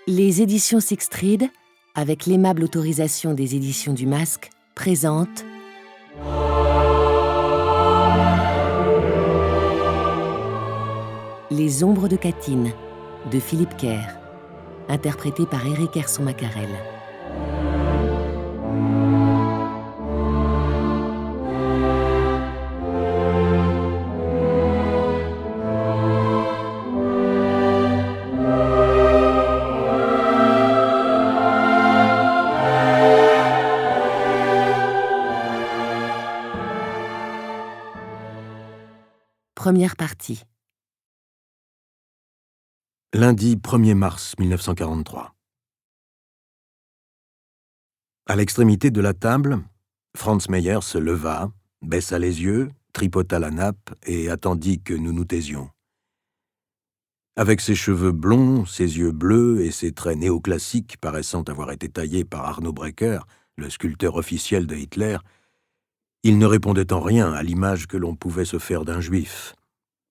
Les éditions Sixtrid, avec l'aimable autorisation des éditions du Masque, présentent Les ombres de Katyn, de Philippe Kerr, interprété par Éric Herson-Macarel. Première partie. Lundi 1er mars 1943. À l'extrémité de la table, Franz Meyer se leva, baissa les yeux, tripota la nappe et attendit que nous nous taisions. Avec ses cheveux blonds, ses yeux bleus et ses traits néoclassiques paraissant avoir été taillés par Arno Breker, le sculpteur officiel de Hitler, il ne répondait en rien à l'image que l'on pouvait se faire d'un juif.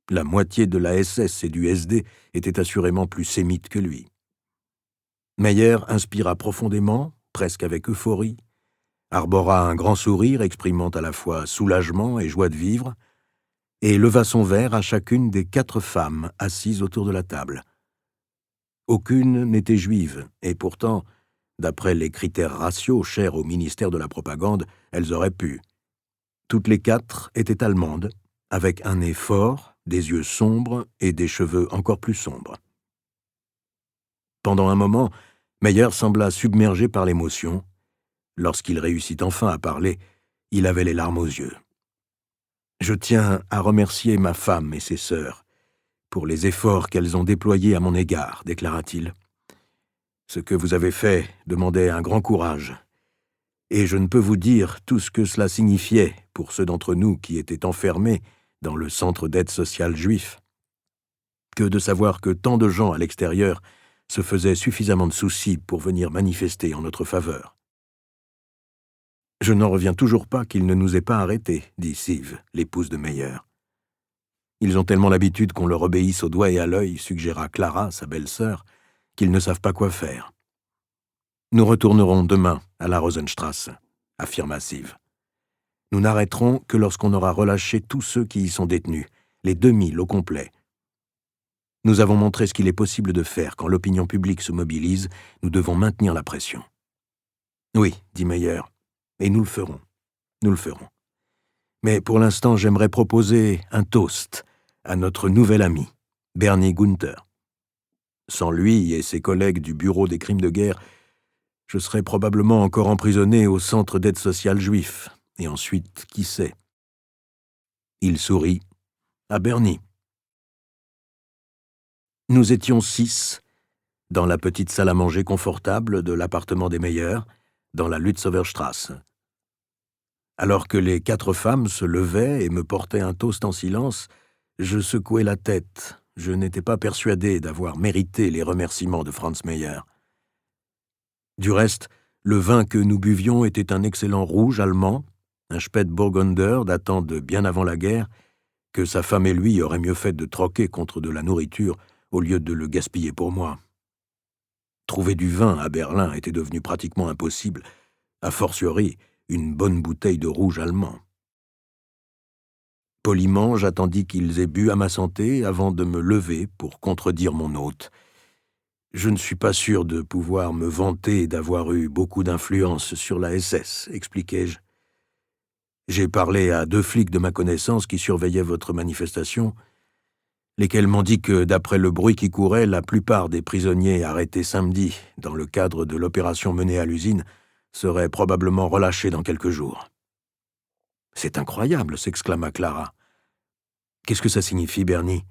La moitié de la SS et du SD était assurément plus sémite que lui. Meyer inspira profondément, presque avec euphorie, arbora un grand sourire exprimant à la fois soulagement et joie de vivre, et leva son verre à chacune des 4 femmes assises autour de la table. Aucune n'était juive, et pourtant, d'après les critères raciaux chers au ministère de la Propagande, elles auraient pu. Toutes les 4 étaient allemandes, avec un nez fort, des yeux sombres et des cheveux encore plus sombres. Pendant un moment, Meyer sembla submergé par l'émotion. Lorsqu'il réussit enfin à parler, il avait les larmes aux yeux. « Je tiens à remercier ma femme et ses sœurs pour les efforts qu'elles ont déployés à mon égard, déclara-t-il. Ce que vous avez fait demandait un grand courage, et je ne peux vous dire tout ce que cela signifiait pour ceux d'entre nous qui étaient enfermés dans le centre d'aide sociale juif, que de savoir que tant de gens à l'extérieur se faisaient suffisamment de soucis pour venir manifester en notre faveur. Je n'en reviens toujours pas qu'il ne nous ait pas arrêtés, dit Siv, l'épouse de Meyer. Ils ont tellement l'habitude qu'on leur obéisse au doigt et à l'œil, suggéra Clara, sa belle-sœur, qu'ils ne savent pas quoi faire. Nous retournerons demain à la Rosenstrasse, affirma Siv. Nous n'arrêterons que lorsqu'on aura relâché tous ceux qui y sont détenus, les 2000 au complet. Nous avons montré ce qu'il est possible de faire quand l'opinion publique se mobilise, nous devons maintenir la pression. Oui, dit Meyer, et nous le ferons. Nous le ferons. Mais pour l'instant, j'aimerais proposer un toast à notre nouvel ami, Bernie Gunther. Sans lui et ses collègues du Bureau des crimes de guerre, je serais probablement encore emprisonné au centre d'aide sociale juif. Et ensuite, qui sait? Il sourit. À Bernie. Nous étions 6, dans la petite salle à manger confortable de l'appartement des Meyer, dans la Lützowerstrasse. Alors que les 4 femmes se levaient et me portaient un toast en silence, je secouais la tête. Je n'étais pas persuadé d'avoir mérité les remerciements de Franz Meyer. Du reste, le vin que nous buvions était un excellent rouge allemand, un Spätburgunder datant de bien avant la guerre, que sa femme et lui auraient mieux fait de troquer contre de la nourriture au lieu de le gaspiller pour moi. Trouver du vin à Berlin était devenu pratiquement impossible, a fortiori une bonne bouteille de rouge allemand. Poliment, j'attendis qu'ils aient bu à ma santé avant de me lever pour contredire mon hôte. Je ne suis pas sûr de pouvoir me vanter d'avoir eu beaucoup d'influence sur la SS, expliquai-je. J'ai parlé à 2 flics de ma connaissance qui surveillaient votre manifestation, lesquels m'ont dit que, d'après le bruit qui courait, la plupart des prisonniers arrêtés samedi dans le cadre de l'opération menée à l'usine seraient probablement relâchés dans quelques jours. « C'est incroyable !» s'exclama Clara. « Qu'est-ce que ça signifie, Bernie ?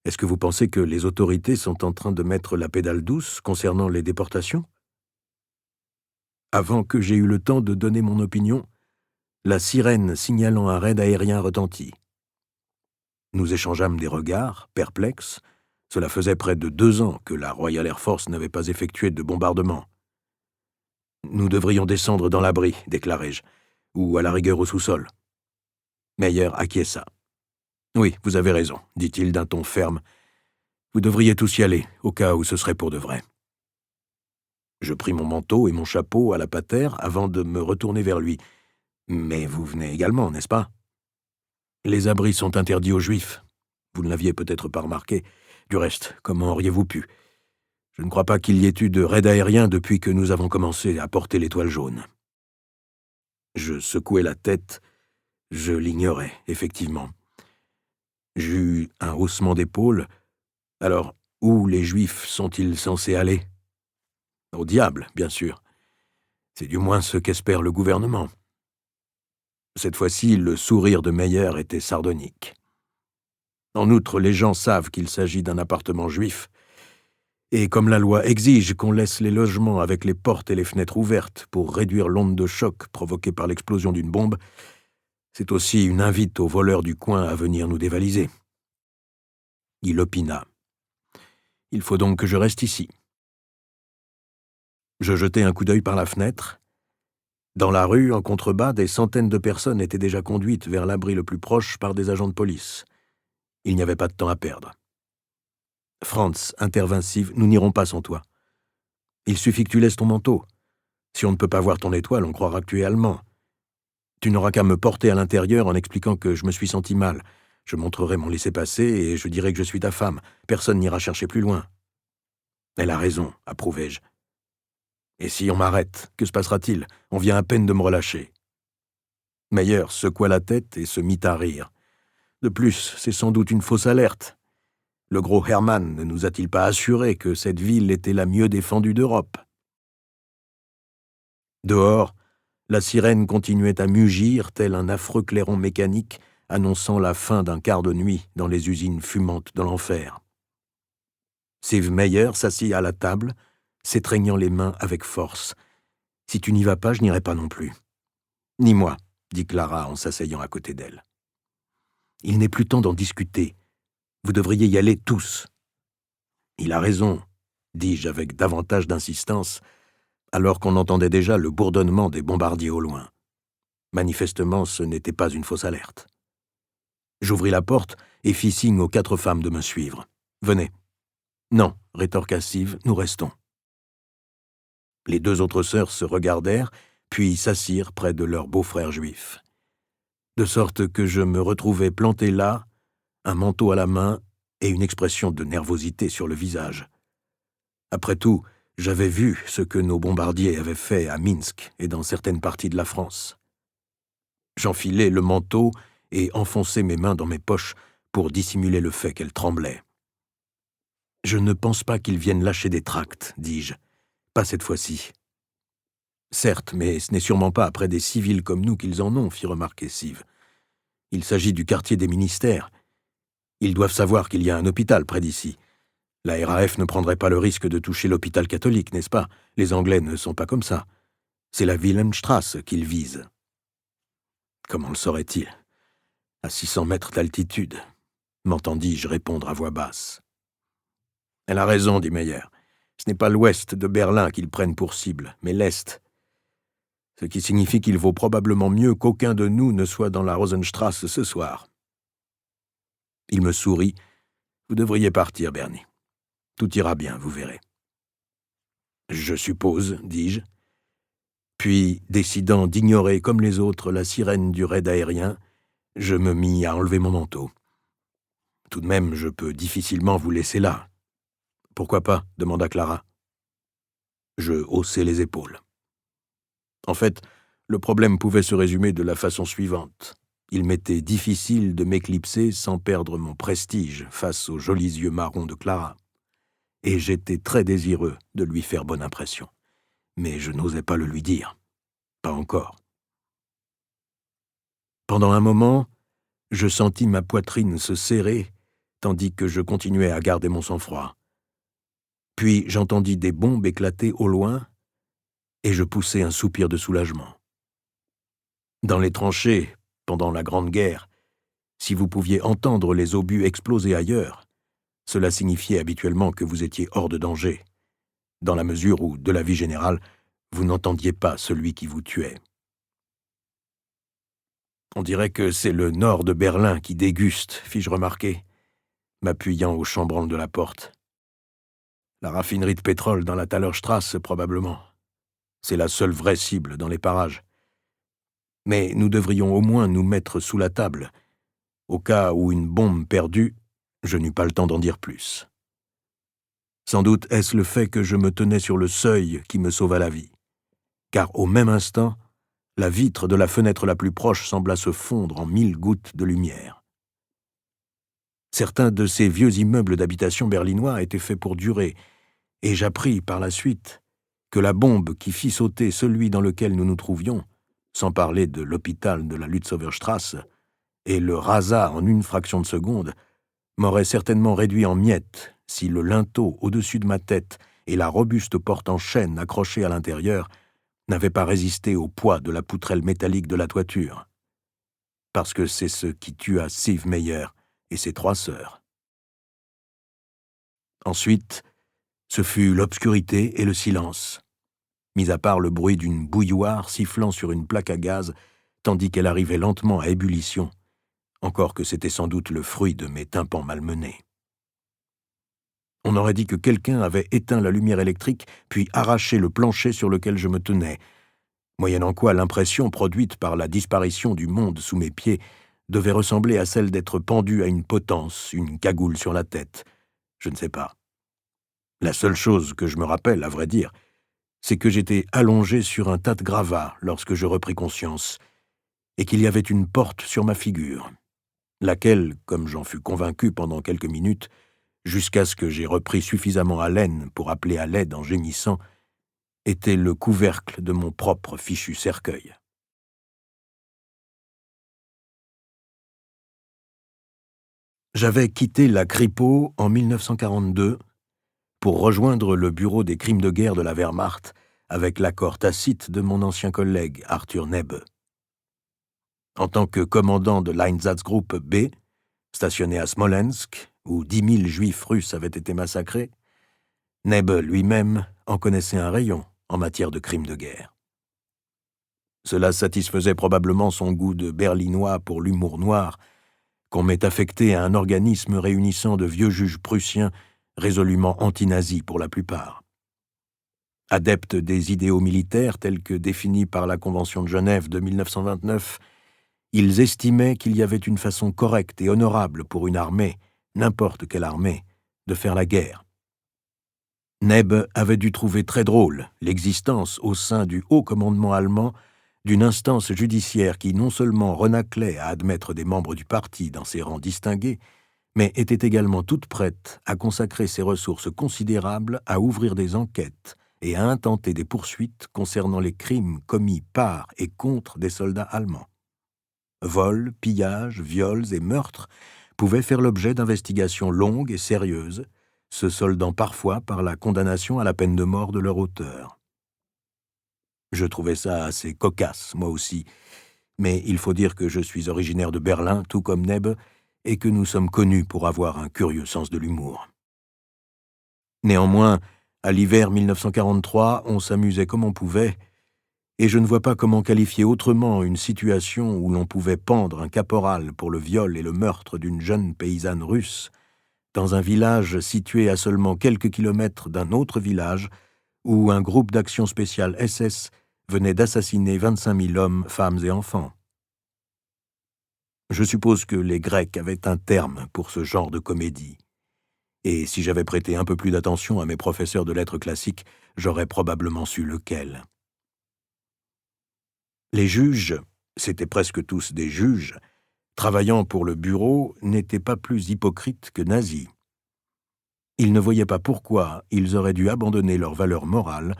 Est-ce que vous pensez que les autorités sont en train de mettre la pédale douce concernant les déportations ?» Avant que j'aie eu le temps de donner mon opinion, la sirène signalant un raid aérien retentit. Nous échangeâmes des regards, perplexes. Cela faisait près de 2 ans que la Royal Air Force n'avait pas effectué de bombardement. « Nous devrions descendre dans l'abri, déclarai-je, ou à la rigueur au sous-sol. » Meyer acquiesça. « Oui, vous avez raison, dit-il d'un ton ferme. Vous devriez tous y aller, au cas où ce serait pour de vrai. » Je pris mon manteau et mon chapeau à la patère avant de me retourner vers lui. « Mais vous venez également, n'est-ce pas ?»« Les abris sont interdits aux Juifs. Vous ne l'aviez peut-être pas remarqué. Du reste, comment auriez-vous pu ? Je ne crois pas qu'il y ait eu de raid aérien depuis que nous avons commencé à porter l'étoile jaune. » Je secouai la tête. Je l'ignorais, effectivement. J'eus un haussement d'épaules. Alors, où les Juifs sont-ils censés aller ? Au diable, bien sûr. C'est du moins ce qu'espère le gouvernement. Cette fois-ci, le sourire de Meyer était sardonique. En outre, les gens savent qu'il s'agit d'un appartement juif, et comme la loi exige qu'on laisse les logements avec les portes et les fenêtres ouvertes pour réduire l'onde de choc provoquée par l'explosion d'une bombe, c'est aussi une invite aux voleurs du coin à venir nous dévaliser. Il opina. « Il faut donc que je reste ici. » Je jetai un coup d'œil par la fenêtre. Dans la rue, en contrebas, des centaines de personnes étaient déjà conduites vers l'abri le plus proche par des agents de police. Il n'y avait pas de temps à perdre. « Franz, intervint Siv, nous n'irons pas sans toi. Il suffit que tu laisses ton manteau. Si on ne peut pas voir ton étoile, on croira que tu es allemand. Tu n'auras qu'à me porter à l'intérieur en expliquant que je me suis senti mal. Je montrerai mon laissez-passer et je dirai que je suis ta femme. Personne n'ira chercher plus loin. » « Elle a raison, approuvai-je. Et si on m'arrête, que se passera-t-il ? On vient à peine de me relâcher. » Meyer secoua la tête et se mit à rire. « De plus, c'est sans doute une fausse alerte. Le gros Hermann ne nous a-t-il pas assuré que cette ville était la mieux défendue d'Europe ?» Dehors, la sirène continuait à mugir tel un affreux clairon mécanique annonçant la fin d'un quart de nuit dans les usines fumantes de l'enfer. Siv Meyer s'assit à la table, s'étreignant les mains avec force. « Si tu n'y vas pas, je n'irai pas non plus. »« Ni moi, » dit Clara en s'asseyant à côté d'elle. « Il n'est plus temps d'en discuter. Vous devriez y aller tous. »« Il a raison, » dis-je avec davantage d'insistance, alors qu'on entendait déjà le bourdonnement des bombardiers au loin. Manifestement, ce n'était pas une fausse alerte. J'ouvris la porte et fis signe aux 4 femmes de me suivre. « Venez. »« Non, » rétorqua Siv, « nous restons. » Les 2 autres sœurs se regardèrent, puis s'assirent près de leur beau-frère juif. De sorte que je me retrouvai planté là, un manteau à la main et une expression de nervosité sur le visage. Après tout, j'avais vu ce que nos bombardiers avaient fait à Minsk et dans certaines parties de la France. J'enfilai le manteau et enfonçai mes mains dans mes poches pour dissimuler le fait qu'elles tremblaient. « Je ne pense pas qu'ils viennent lâcher des tracts, dis-je. Pas cette fois-ci. »« Certes, mais ce n'est sûrement pas après des civils comme nous qu'ils en ont, » fit remarquer Siv. « Il s'agit du quartier des ministères. Ils doivent savoir qu'il y a un hôpital près d'ici. La RAF ne prendrait pas le risque de toucher l'hôpital catholique, n'est-ce pas ? Les Anglais ne sont pas comme ça. C'est la Wilhelmstrasse qu'ils visent. » Comment le saurait-il ? À 600 mètres d'altitude, m'entendis-je répondre à voix basse. « Elle a raison, dit Meyer. Ce n'est pas l'ouest de Berlin qu'ils prennent pour cible, mais l'est. Ce qui signifie qu'il vaut probablement mieux qu'aucun de nous ne soit dans la Rosenstrasse ce soir. » Il me sourit. « Vous devriez partir, Bernie. Tout ira bien, vous verrez. »« Je suppose, dis-je. » Puis, décidant d'ignorer comme les autres la sirène du raid aérien, je me mis à enlever mon manteau. « Tout de même, je peux difficilement vous laisser là. »« Pourquoi pas ? » demanda Clara. Je haussai les épaules. En fait, le problème pouvait se résumer de la façon suivante. Il m'était difficile de m'éclipser sans perdre mon prestige face aux jolis yeux marrons de Clara. Et j'étais très désireux de lui faire bonne impression. Mais je n'osais pas le lui dire. Pas encore. Pendant un moment, je sentis ma poitrine se serrer, tandis que je continuais à garder mon sang-froid. Puis j'entendis des bombes éclater au loin, et je poussai un soupir de soulagement. Dans les tranchées, pendant la Grande Guerre, si vous pouviez entendre les obus exploser ailleurs, cela signifiait habituellement que vous étiez hors de danger, dans la mesure où, de la vie générale, vous n'entendiez pas celui qui vous tuait. « On dirait que c'est le nord de Berlin qui déguste, fis-je remarquer, m'appuyant au chambranle de la porte. La raffinerie de pétrole dans la Thalerstrasse, probablement. C'est la seule vraie cible dans les parages. Mais nous devrions au moins nous mettre sous la table. Au cas où une bombe perdue, je n'eus pas le temps d'en dire plus. Sans doute est-ce le fait que je me tenais sur le seuil qui me sauva la vie. Car au même instant, la vitre de la fenêtre la plus proche sembla se fondre en 1000 gouttes de lumière. Certains de ces vieux immeubles d'habitation berlinois étaient faits pour durer, et j'appris par la suite que la bombe qui fit sauter celui dans lequel nous nous trouvions, sans parler de l'hôpital de la Lützowerstrasse, et le rasa en une fraction de seconde, m'aurait certainement réduit en miettes si le linteau au-dessus de ma tête et la robuste porte en chêne accrochée à l'intérieur n'avaient pas résisté au poids de la poutrelle métallique de la toiture. Parce que c'est ce qui tua Siv Meyer et ses 3 sœurs. Ensuite, ce fut l'obscurité et le silence, mis à part le bruit d'une bouilloire sifflant sur une plaque à gaz tandis qu'elle arrivait lentement à ébullition, encore que c'était sans doute le fruit de mes tympans malmenés. On aurait dit que quelqu'un avait éteint la lumière électrique puis arraché le plancher sur lequel je me tenais, moyennant quoi l'impression produite par la disparition du monde sous mes pieds devait ressembler à celle d'être pendu à une potence, une cagoule sur la tête. Je ne sais pas. La seule chose que je me rappelle, à vrai dire, c'est que j'étais allongé sur un tas de gravats lorsque je repris conscience, et qu'il y avait une porte sur ma figure, laquelle, comme j'en fus convaincu pendant quelques minutes, jusqu'à ce que j'ai repris suffisamment haleine pour appeler à l'aide en gémissant, était le couvercle de mon propre fichu cercueil. J'avais quitté la Kripo en 1942 pour rejoindre le bureau des crimes de guerre de la Wehrmacht avec l'accord tacite de mon ancien collègue Arthur Nebbe. En tant que commandant de l'Einsatzgruppe B, stationné à Smolensk, où 10 000 juifs russes avaient été massacrés, Nebbe lui-même en connaissait un rayon en matière de crimes de guerre. Cela satisfaisait probablement son goût de berlinois pour l'humour noir, qu'on m'ait affecté à un organisme réunissant de vieux juges prussiens résolument anti-nazis pour la plupart. Adeptes des idéaux militaires tels que définis par la Convention de Genève de 1929, ils estimaient qu'il y avait une façon correcte et honorable pour une armée, n'importe quelle armée, de faire la guerre. Nebbe avait dû trouver très drôle l'existence au sein du haut commandement allemand d'une instance judiciaire qui non seulement renâclait à admettre des membres du parti dans ses rangs distingués, mais était également toute prête à consacrer ses ressources considérables à ouvrir des enquêtes et à intenter des poursuites concernant les crimes commis par et contre des soldats allemands. Vols, pillages, viols et meurtres pouvaient faire l'objet d'investigations longues et sérieuses, se soldant parfois par la condamnation à la peine de mort de leur auteur. Je trouvais ça assez cocasse, moi aussi, mais il faut dire que je suis originaire de Berlin, tout comme Nebbe, et que nous sommes connus pour avoir un curieux sens de l'humour. Néanmoins, à l'hiver 1943, on s'amusait comme on pouvait, et je ne vois pas comment qualifier autrement une situation où l'on pouvait pendre un caporal pour le viol et le meurtre d'une jeune paysanne russe dans un village situé à seulement quelques kilomètres d'un autre village où un groupe d'action spéciale SS venait d'assassiner 25 000 hommes, femmes et enfants. Je suppose que les Grecs avaient un terme pour ce genre de comédie. Et si j'avais prêté un peu plus d'attention à mes professeurs de lettres classiques, j'aurais probablement su lequel. Les juges, c'étaient presque tous des juges, travaillant pour le bureau, n'étaient pas plus hypocrites que nazis. Ils ne voyaient pas pourquoi ils auraient dû abandonner leur valeur morale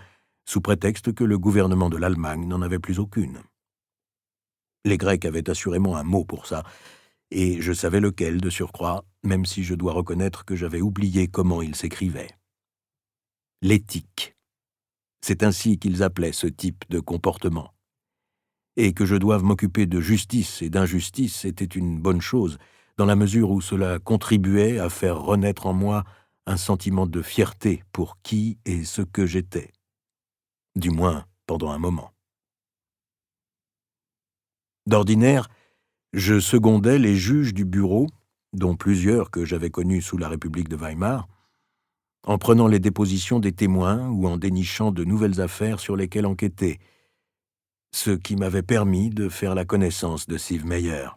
sous prétexte que le gouvernement de l'Allemagne n'en avait plus aucune. Les Grecs avaient assurément un mot pour ça, et je savais lequel de surcroît, même si je dois reconnaître que j'avais oublié comment il s'écrivait. L'éthique. C'est ainsi qu'ils appelaient ce type de comportement. Et que je doive m'occuper de justice et d'injustice était une bonne chose, dans la mesure où cela contribuait à faire renaître en moi un sentiment de fierté pour qui et ce que j'étais. Du moins, pendant un moment. D'ordinaire, je secondais les juges du bureau, dont plusieurs que j'avais connus sous la République de Weimar, en prenant les dépositions des témoins ou en dénichant de nouvelles affaires sur lesquelles enquêter, ce qui m'avait permis de faire la connaissance de Siv Meyer.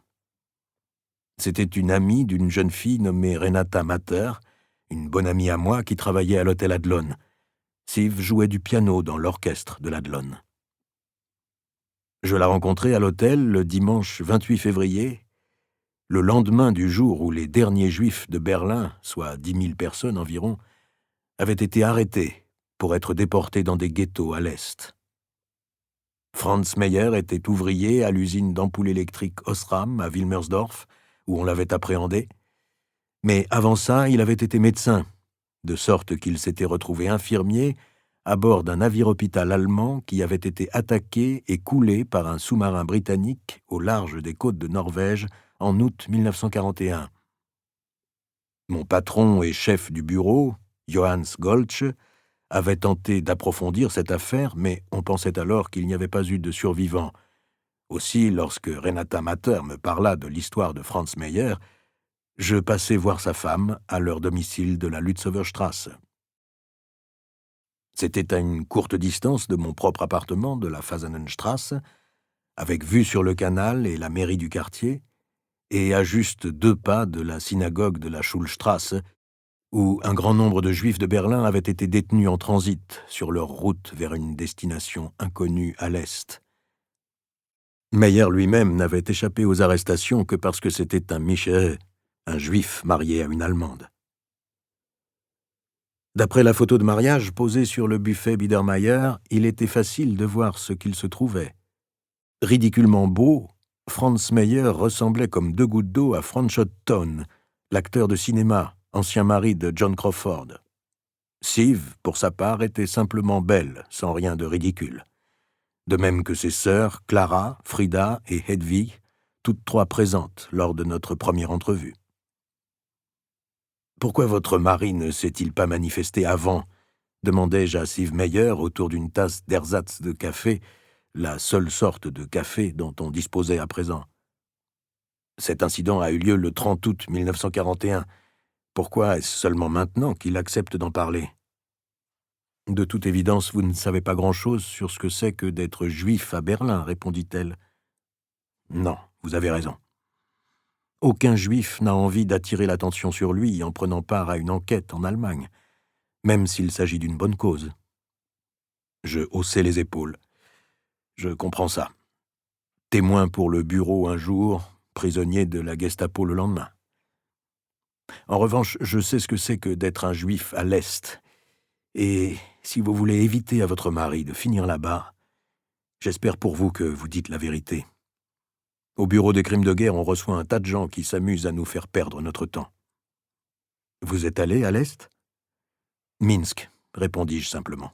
C'était une amie d'une jeune fille nommée Renata Matter, une bonne amie à moi qui travaillait à l'hôtel Adlon. Siv jouait du piano dans l'orchestre de l'Adlon. Je la rencontrai à l'hôtel le dimanche 28 février, le lendemain du jour où les derniers Juifs de Berlin, soit 10 000 personnes environ, avaient été arrêtés pour être déportés dans des ghettos à l'Est. Franz Meyer était ouvrier à l'usine d'ampoules électriques Osram à Wilmersdorf, où on l'avait appréhendé, mais avant ça, il avait été médecin, de sorte qu'il s'était retrouvé infirmier à bord d'un navire-hôpital allemand qui avait été attaqué et coulé par un sous-marin britannique au large des côtes de Norvège en août 1941. Mon patron et chef du bureau, Johannes Goltz, avait tenté d'approfondir cette affaire, mais on pensait alors qu'il n'y avait pas eu de survivants. Aussi, lorsque Renata Matter me parla de l'histoire de Franz Meyer, je passai voir sa femme à leur domicile de la Lützower-Strasse. C'était à une courte distance de mon propre appartement de la Fasanenstrasse, avec vue sur le canal et la mairie du quartier, et à juste 2 pas de la synagogue de la Schulstrasse, où un grand nombre de Juifs de Berlin avaient été détenus en transit sur leur route vers une destination inconnue à l'Est. Meyer lui-même n'avait échappé aux arrestations que parce que c'était un Michel, un Juif marié à une Allemande. D'après la photo de mariage posée sur le buffet Biedermeier, il était facile de voir ce qu'il se trouvait. Ridiculement beau, Franz Meyer ressemblait comme 2 gouttes d'eau à Franchot Tone, l'acteur de cinéma, ancien mari de John Crawford. Siv, pour sa part, était simplement belle, sans rien de ridicule. De même que ses sœurs, Clara, Frida et Hedwig, toutes 3 présentes lors de notre première entrevue. « Pourquoi votre mari ne s'est-il pas manifesté avant ?» demandai-je à Siv Meyer autour d'une tasse d'ersatz de café, la seule sorte de café dont on disposait à présent. Cet incident a eu lieu le 30 août 1941. Pourquoi est-ce seulement maintenant qu'il accepte d'en parler ? De toute évidence, vous ne savez pas grand-chose sur ce que c'est que d'être juif à Berlin, répondit-elle. Non, vous avez raison. Aucun juif n'a envie d'attirer l'attention sur lui en prenant part à une enquête en Allemagne, même s'il s'agit d'une bonne cause. Je haussai les épaules. Je comprends ça. Témoin pour le bureau un jour, prisonnier de la Gestapo le lendemain. En revanche, je sais ce que c'est que d'être un juif à l'Est. Et si vous voulez éviter à votre mari de finir là-bas, j'espère pour vous que vous dites la vérité. Au bureau des crimes de guerre, on reçoit un tas de gens qui s'amusent à nous faire perdre notre temps. Vous êtes allé à l'Est ? Minsk, répondis-je simplement.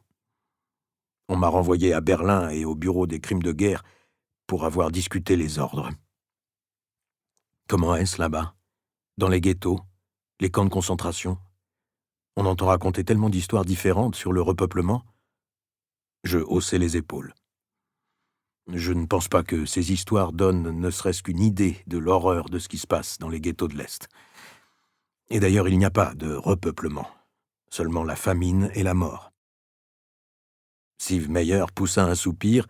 On m'a renvoyé à Berlin et au bureau des crimes de guerre pour avoir discuté les ordres. Comment est-ce là-bas ? Dans les ghettos, les camps de concentration ? On entend raconter tellement d'histoires différentes sur le repeuplement. Je haussai les épaules. Je ne pense pas que ces histoires donnent ne serait-ce qu'une idée de l'horreur de ce qui se passe dans les ghettos de l'Est. Et d'ailleurs, il n'y a pas de repeuplement, seulement la famine et la mort. Siv Meyer poussa un soupir,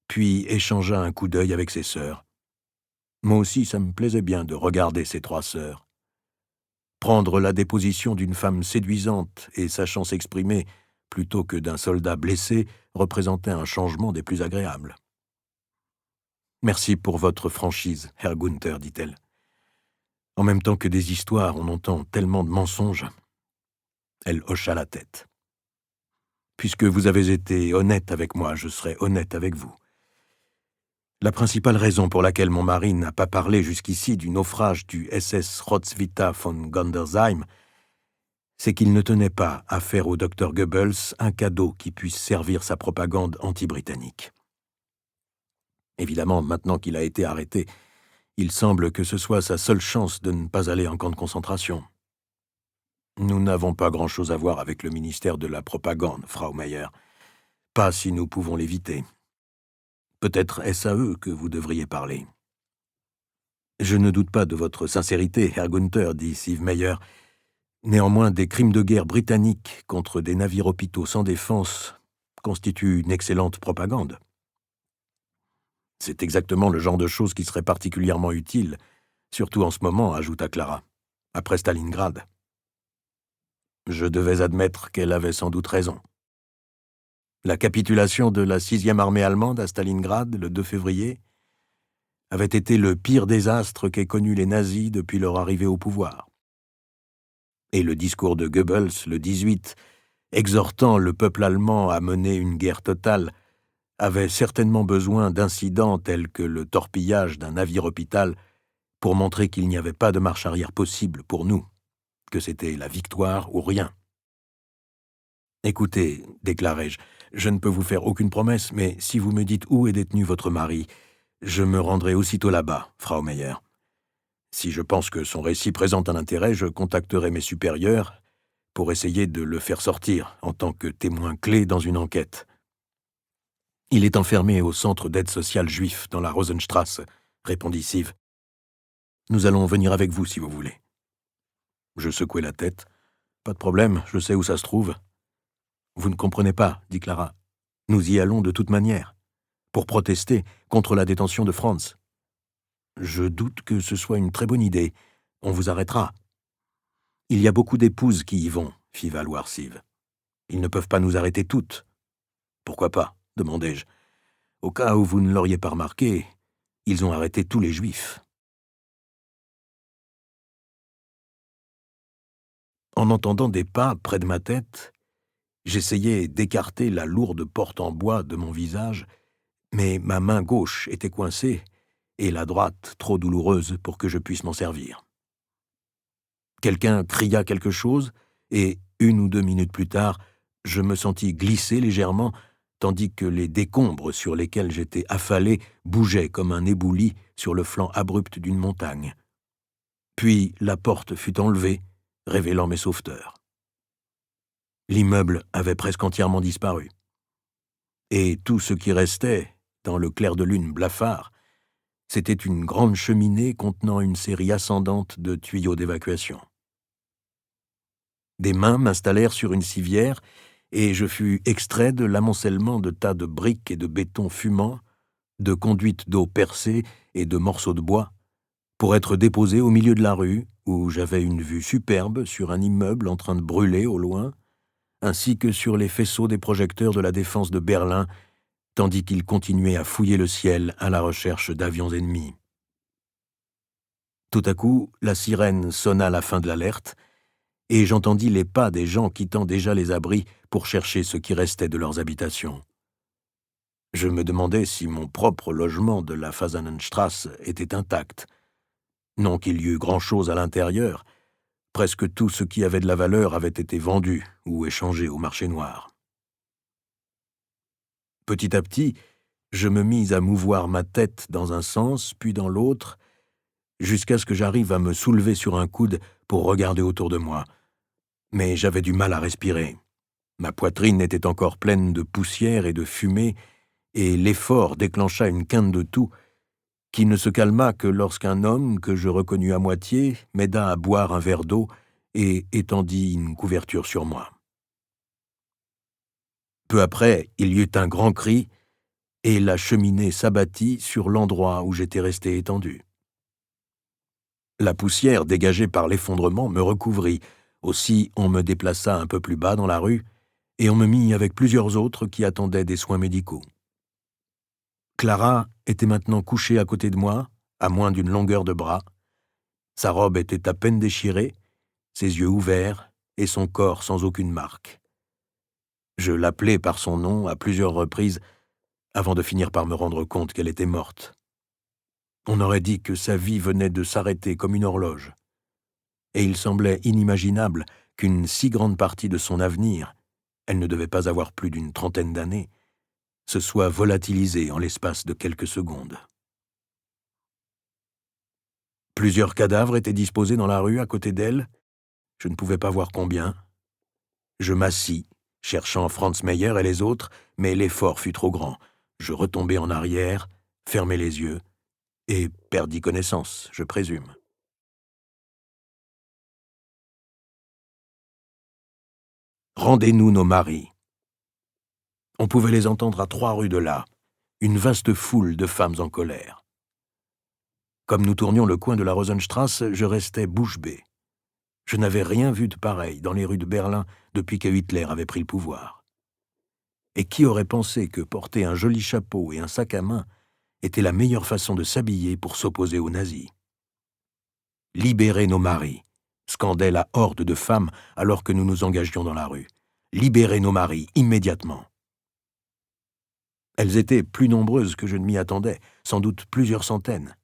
puis échangea un coup d'œil avec ses sœurs. Moi aussi, ça me plaisait bien de regarder ces 3 sœurs. Prendre la déposition d'une femme séduisante et sachant s'exprimer plutôt que d'un soldat blessé représentait un changement des plus agréables. « Merci pour votre franchise, Herr Gunther, dit-elle. En même temps que des histoires, on entend tellement de mensonges. » Elle hocha la tête. « Puisque vous avez été honnête avec moi, je serai honnête avec vous. La principale raison pour laquelle mon mari n'a pas parlé jusqu'ici du naufrage du SS Roswitha von Gandersheim, c'est qu'il ne tenait pas à faire au docteur Goebbels un cadeau qui puisse servir sa propagande anti-britannique. Évidemment, maintenant qu'il a été arrêté, il semble que ce soit sa seule chance de ne pas aller en camp de concentration. Nous n'avons pas grand-chose à voir avec le ministère de la propagande, Frau Meyer. Pas si nous pouvons l'éviter. Peut-être est-ce à eux que vous devriez parler. Je ne doute pas de votre sincérité, Herr Gunther, dit Siv Meyer, Néanmoins, des crimes de guerre britanniques contre des navires-hôpitaux sans défense constituent une excellente propagande. C'est exactement le genre de choses qui serait particulièrement utile, surtout en ce moment, ajouta Clara, après Stalingrad. Je devais admettre qu'elle avait sans doute raison. La capitulation de la 6e armée allemande à Stalingrad, le 2 février, avait été le pire désastre qu'aient connu les nazis depuis leur arrivée au pouvoir. Et le discours de Goebbels, le 18, exhortant le peuple allemand à mener une guerre totale, avait certainement besoin d'incidents tels que le torpillage d'un navire-hôpital pour montrer qu'il n'y avait pas de marche arrière possible pour nous, que c'était la victoire ou rien. « Écoutez, déclarai-je, je ne peux vous faire aucune promesse, mais si vous me dites où est détenu votre mari, je me rendrai aussitôt là-bas, Frau Meyer. Si je pense que son récit présente un intérêt, je contacterai mes supérieurs pour essayer de le faire sortir en tant que témoin clé dans une enquête. Il est enfermé au centre d'aide sociale juif dans la Rosenstrasse, répondit Siv. Nous allons venir avec vous si vous voulez. Je secouai la tête. Pas de problème, je sais où ça se trouve. Vous ne comprenez pas, dit Clara. Nous y allons de toute manière, pour protester contre la détention de Franz. Je doute que ce soit une très bonne idée. On vous arrêtera. Il y a beaucoup d'épouses qui y vont, fit valoir Siv. Ils ne peuvent pas nous arrêter toutes. Pourquoi pas, demandai-je. Au cas où vous ne l'auriez pas remarqué, ils ont arrêté tous les Juifs. En entendant des pas près de ma tête, j'essayais d'écarter la lourde porte en bois de mon visage, mais ma main gauche était coincée et la droite trop douloureuse pour que je puisse m'en servir. Quelqu'un cria quelque chose et, 1 ou 2 minutes plus tard, je me sentis glisser légèrement, tandis que les décombres sur lesquels j'étais affalé bougeaient comme un éboulis sur le flanc abrupt d'une montagne. Puis la porte fut enlevée, révélant mes sauveteurs. L'immeuble avait presque entièrement disparu. Et tout ce qui restait, dans le clair de lune blafard, c'était une grande cheminée contenant une série ascendante de tuyaux d'évacuation. Des mains m'installèrent sur une civière et je fus extrait de l'amoncellement de tas de briques et de béton fumant, de conduites d'eau percées et de morceaux de bois, pour être déposé au milieu de la rue, où j'avais une vue superbe sur un immeuble en train de brûler au loin, ainsi que sur les faisceaux des projecteurs de la défense de Berlin, tandis qu'ils continuaient à fouiller le ciel à la recherche d'avions ennemis. Tout à coup, la sirène sonna la fin de l'alerte, et j'entendis les pas des gens quittant déjà les abris pour chercher ce qui restait de leurs habitations. Je me demandais si mon propre logement de la Fasanenstrasse était intact. Non qu'il y eût grand-chose à l'intérieur, presque tout ce qui avait de la valeur avait été vendu ou échangé au marché noir. Petit à petit, je me mis à mouvoir ma tête dans un sens, puis dans l'autre, jusqu'à ce que j'arrive à me soulever sur un coude pour regarder autour de moi. Mais j'avais du mal à respirer. Ma poitrine était encore pleine de poussière et de fumée, et l'effort déclencha une quinte de toux qui ne se calma que lorsqu'un homme, que je reconnus à moitié, m'aida à boire un verre d'eau et étendit une couverture sur moi. Peu après, il y eut un grand cri, et la cheminée s'abattit sur l'endroit où j'étais resté étendu. La poussière dégagée par l'effondrement me recouvrit. Aussi, on me déplaça un peu plus bas dans la rue, et on me mit avec plusieurs autres qui attendaient des soins médicaux. Clara était maintenant couchée à côté de moi, à moins d'une longueur de bras. Sa robe était à peine déchirée, ses yeux ouverts et son corps sans aucune marque. Je l'appelai par son nom à plusieurs reprises avant de finir par me rendre compte qu'elle était morte. On aurait dit que sa vie venait de s'arrêter comme une horloge. Et il semblait inimaginable qu'une si grande partie de son avenir, elle ne devait pas avoir plus d'une 30aine d'années, se soit volatilisée en l'espace de quelques secondes. Plusieurs cadavres étaient disposés dans la rue à côté d'elle. Je ne pouvais pas voir combien. Je m'assis, cherchant Franz Meyer et les autres, mais l'effort fut trop grand. Je retombai en arrière, fermai les yeux, et perdis connaissance, je présume. Rendez-nous nos maris. On pouvait les entendre à 3 rues de là, une vaste foule de femmes en colère. Comme nous tournions le coin de la Rosenstrasse, je restais bouche bée. Je n'avais rien vu de pareil dans les rues de Berlin depuis que Hitler avait pris le pouvoir. Et qui aurait pensé que porter un joli chapeau et un sac à main était la meilleure façon de s'habiller pour s'opposer aux nazis? « Libérez nos maris !» scandait la horde de femmes alors que nous nous engagions dans la rue. « Libérez nos maris, immédiatement !» Elles étaient plus nombreuses que je ne m'y attendais, sans doute plusieurs centaines.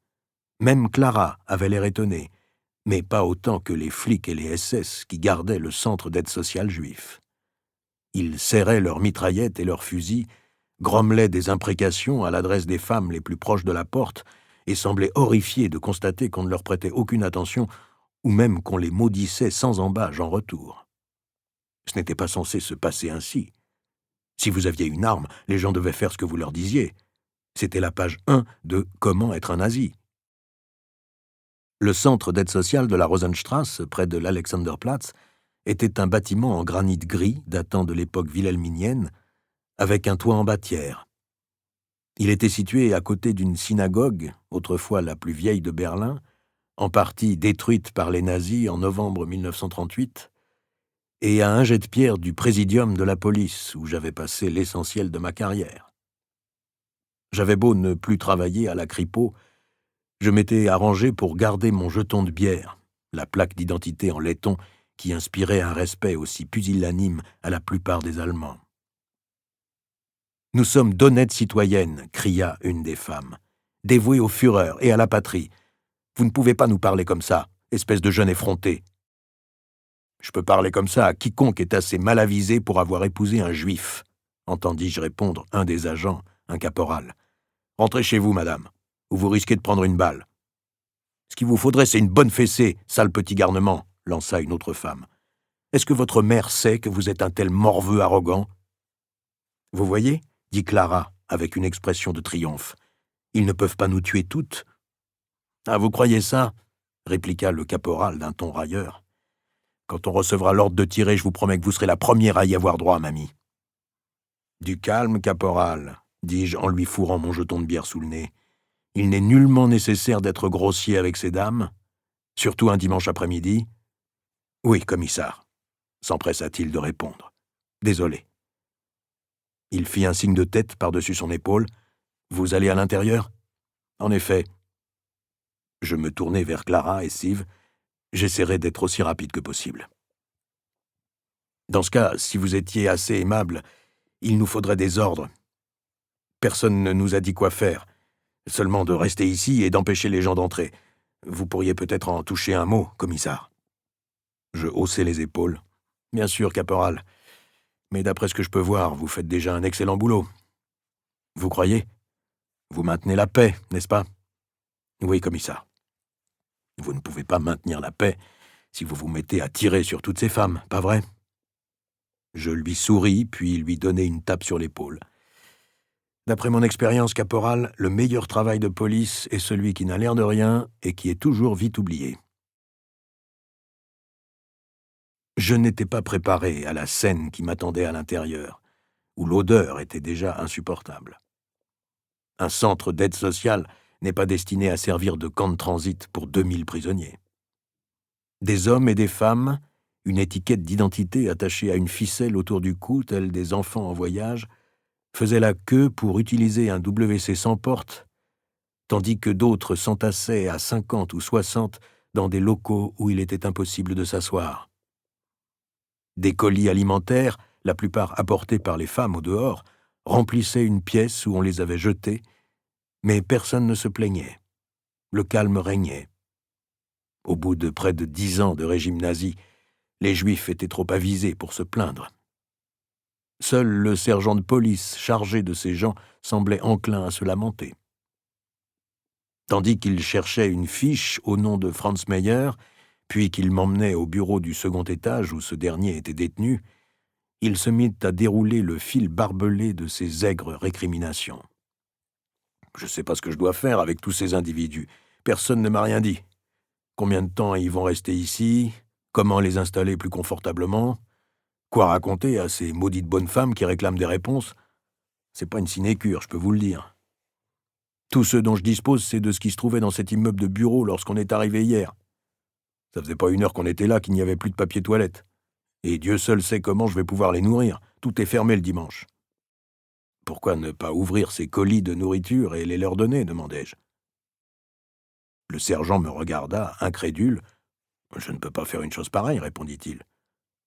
Même Clara avait l'air étonnée, mais pas autant que les flics et les SS qui gardaient le centre d'aide sociale juif. Ils serraient leurs mitraillettes et leurs fusils, grommelaient des imprécations à l'adresse des femmes les plus proches de la porte et semblaient horrifiés de constater qu'on ne leur prêtait aucune attention ou même qu'on les maudissait sans embâche en retour. Ce n'était pas censé se passer ainsi. Si vous aviez une arme, les gens devaient faire ce que vous leur disiez. C'était la page 1 de « Comment être un nazi ». Le centre d'aide sociale de la Rosenstrasse, près de l'Alexanderplatz, était un bâtiment en granit gris datant de l'époque wilhelminienne, avec un toit en bâtière. Il était situé à côté d'une synagogue, autrefois la plus vieille de Berlin, en partie détruite par les nazis en novembre 1938, et à un jet de pierre du présidium de la police, où j'avais passé l'essentiel de ma carrière. J'avais beau ne plus travailler à la Kripo, je m'étais arrangé pour garder mon jeton de bière, la plaque d'identité en laiton qui inspirait un respect aussi pusillanime à la plupart des Allemands. « Nous sommes d'honnêtes citoyennes » cria une des femmes, « dévouées au Führer et à la patrie. Vous ne pouvez pas nous parler comme ça, espèce de jeune effronté. » « Je peux parler comme ça à quiconque est assez mal avisé pour avoir épousé un juif, » entendis-je répondre un des agents, un caporal. « Rentrez chez vous, madame, ou vous risquez de prendre une balle. »« Ce qu'il vous faudrait, c'est une bonne fessée, sale petit garnement, » lança une autre femme. « Est-ce que votre mère sait que vous êtes un tel morveux arrogant ?»« Vous voyez, » dit Clara, avec une expression de triomphe. « Ils ne peuvent pas nous tuer toutes. »« Ah, vous croyez ça ?» répliqua le caporal d'un ton railleur. « Quand on recevra l'ordre de tirer, je vous promets que vous serez la première à y avoir droit, mamie. »« Du calme, caporal, » dis-je en lui fourrant mon jeton de bière sous le nez. « Il n'est nullement nécessaire d'être grossier avec ces dames, surtout un dimanche après-midi. »« Oui, commissaire, » s'empressa-t-il de répondre. « Désolé. » Il fit un signe de tête par-dessus son épaule. « Vous allez à l'intérieur ?»« En effet. » Je me tournai vers Clara et Siv. J'essaierai d'être aussi rapide que possible. Dans ce cas, si vous étiez assez aimable, il nous faudrait des ordres. Personne ne nous a dit quoi faire, seulement de rester ici et d'empêcher les gens d'entrer. Vous pourriez peut-être en toucher un mot, commissaire. Je haussai les épaules. Bien sûr, caporal. Mais d'après ce que je peux voir, vous faites déjà un excellent boulot. Vous croyez? Vous maintenez la paix, n'est-ce pas? Oui, commissaire. Vous ne pouvez pas maintenir la paix si vous vous mettez à tirer sur toutes ces femmes, pas vrai? Je lui souris, puis lui donnai une tape sur l'épaule. D'après mon expérience, caporal, le meilleur travail de police est celui qui n'a l'air de rien et qui est toujours vite oublié. Je n'étais pas préparé à la scène qui m'attendait à l'intérieur, où l'odeur était déjà insupportable. Un centre d'aide sociale n'est pas destiné à servir de camp de transit pour 2000 prisonniers. Des hommes et des femmes, une étiquette d'identité attachée à une ficelle autour du cou, tels des enfants en voyage, faisaient la queue pour utiliser un WC sans porte, tandis que d'autres s'entassaient à 50 ou 60 dans des locaux où il était impossible de s'asseoir. Des colis alimentaires, la plupart apportés par les femmes au dehors, remplissaient une pièce où on les avait jetés, mais personne ne se plaignait. Le calme régnait. Au bout de près de 10 ans de régime nazi, les Juifs étaient trop avisés pour se plaindre. Seul le sergent de police chargé de ces gens semblait enclin à se lamenter. Tandis qu'il cherchait une fiche au nom de Franz Meyer, puis qu'il m'emmenait au bureau du second étage où ce dernier était détenu, il se mit à dérouler le fil barbelé de ses aigres récriminations. Je ne sais pas ce que je dois faire avec tous ces individus. Personne ne m'a rien dit. Combien de temps ils vont rester ici? Comment les installer plus confortablement? Quoi raconter à ces maudites bonnes femmes qui réclament des réponses? C'est pas une sinécure, je peux vous le dire. Tout ce dont je dispose, c'est de ce qui se trouvait dans cet immeuble de bureau lorsqu'on est arrivé hier. Ça faisait pas 1 heure qu'on était là qu'il n'y avait plus de papier toilette. Et Dieu seul sait comment je vais pouvoir les nourrir. Tout est fermé le dimanche. Pourquoi ne pas ouvrir ces colis de nourriture et les leur donner, demandai-je. Le sergent me regarda, incrédule. « Je ne peux pas faire une chose pareille, répondit-il.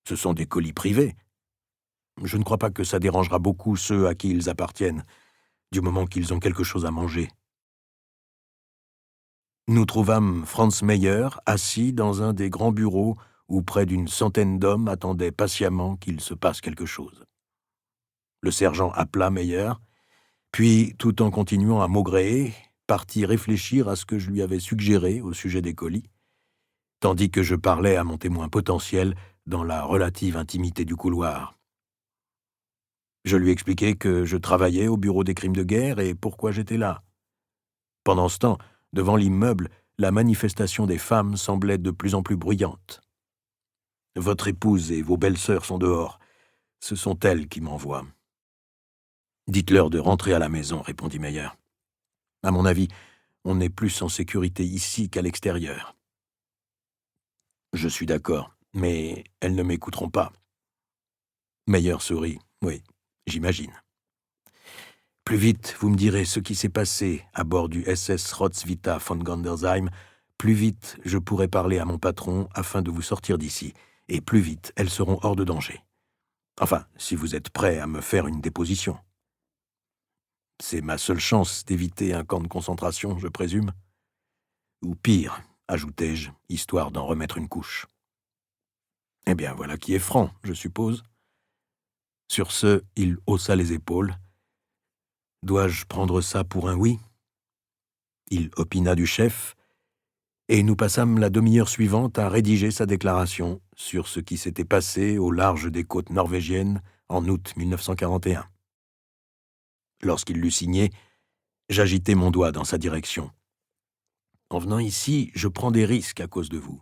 Ce sont des colis privés. Je ne crois pas que ça dérangera beaucoup ceux à qui ils appartiennent, du moment qu'ils ont quelque chose à manger. » Nous trouvâmes Franz Meyer assis dans un des grands bureaux où près d'une centaine d'hommes attendaient patiemment qu'il se passe quelque chose. Le sergent appela Meyer, puis, tout en continuant à maugréer, partit réfléchir à ce que je lui avais suggéré au sujet des colis, tandis que je parlais à mon témoin potentiel dans la relative intimité du couloir. Je lui expliquai que je travaillais au bureau des crimes de guerre et pourquoi j'étais là. Pendant ce temps, devant l'immeuble, la manifestation des femmes semblait de plus en plus bruyante. « Votre épouse et vos belles-sœurs sont dehors. Ce sont elles qui m'envoient. »« Dites-leur de rentrer à la maison, » répondit Meyer. « À mon avis, on est plus en sécurité ici qu'à l'extérieur. »« Je suis d'accord, mais elles ne m'écouteront pas. » Meyer sourit. « Oui, j'imagine. » Plus vite, vous me direz ce qui s'est passé à bord du SS Roswitha von Gandersheim, plus vite je pourrai parler à mon patron afin de vous sortir d'ici, et plus vite elles seront hors de danger. Enfin, si vous êtes prêt à me faire une déposition. C'est ma seule chance d'éviter un camp de concentration, je présume. Ou pire, ajoutai-je, histoire d'en remettre une couche. Eh bien, voilà qui est franc, je suppose. Sur ce, il haussa les épaules. Dois-je prendre ça pour un oui? Il opina du chef, et nous passâmes la demi-heure suivante à rédiger sa déclaration sur ce qui s'était passé au large des côtes norvégiennes en août 1941. Lorsqu'il l'eut signé, j'agitai mon doigt dans sa direction. En venant ici, je prends des risques à cause de vous.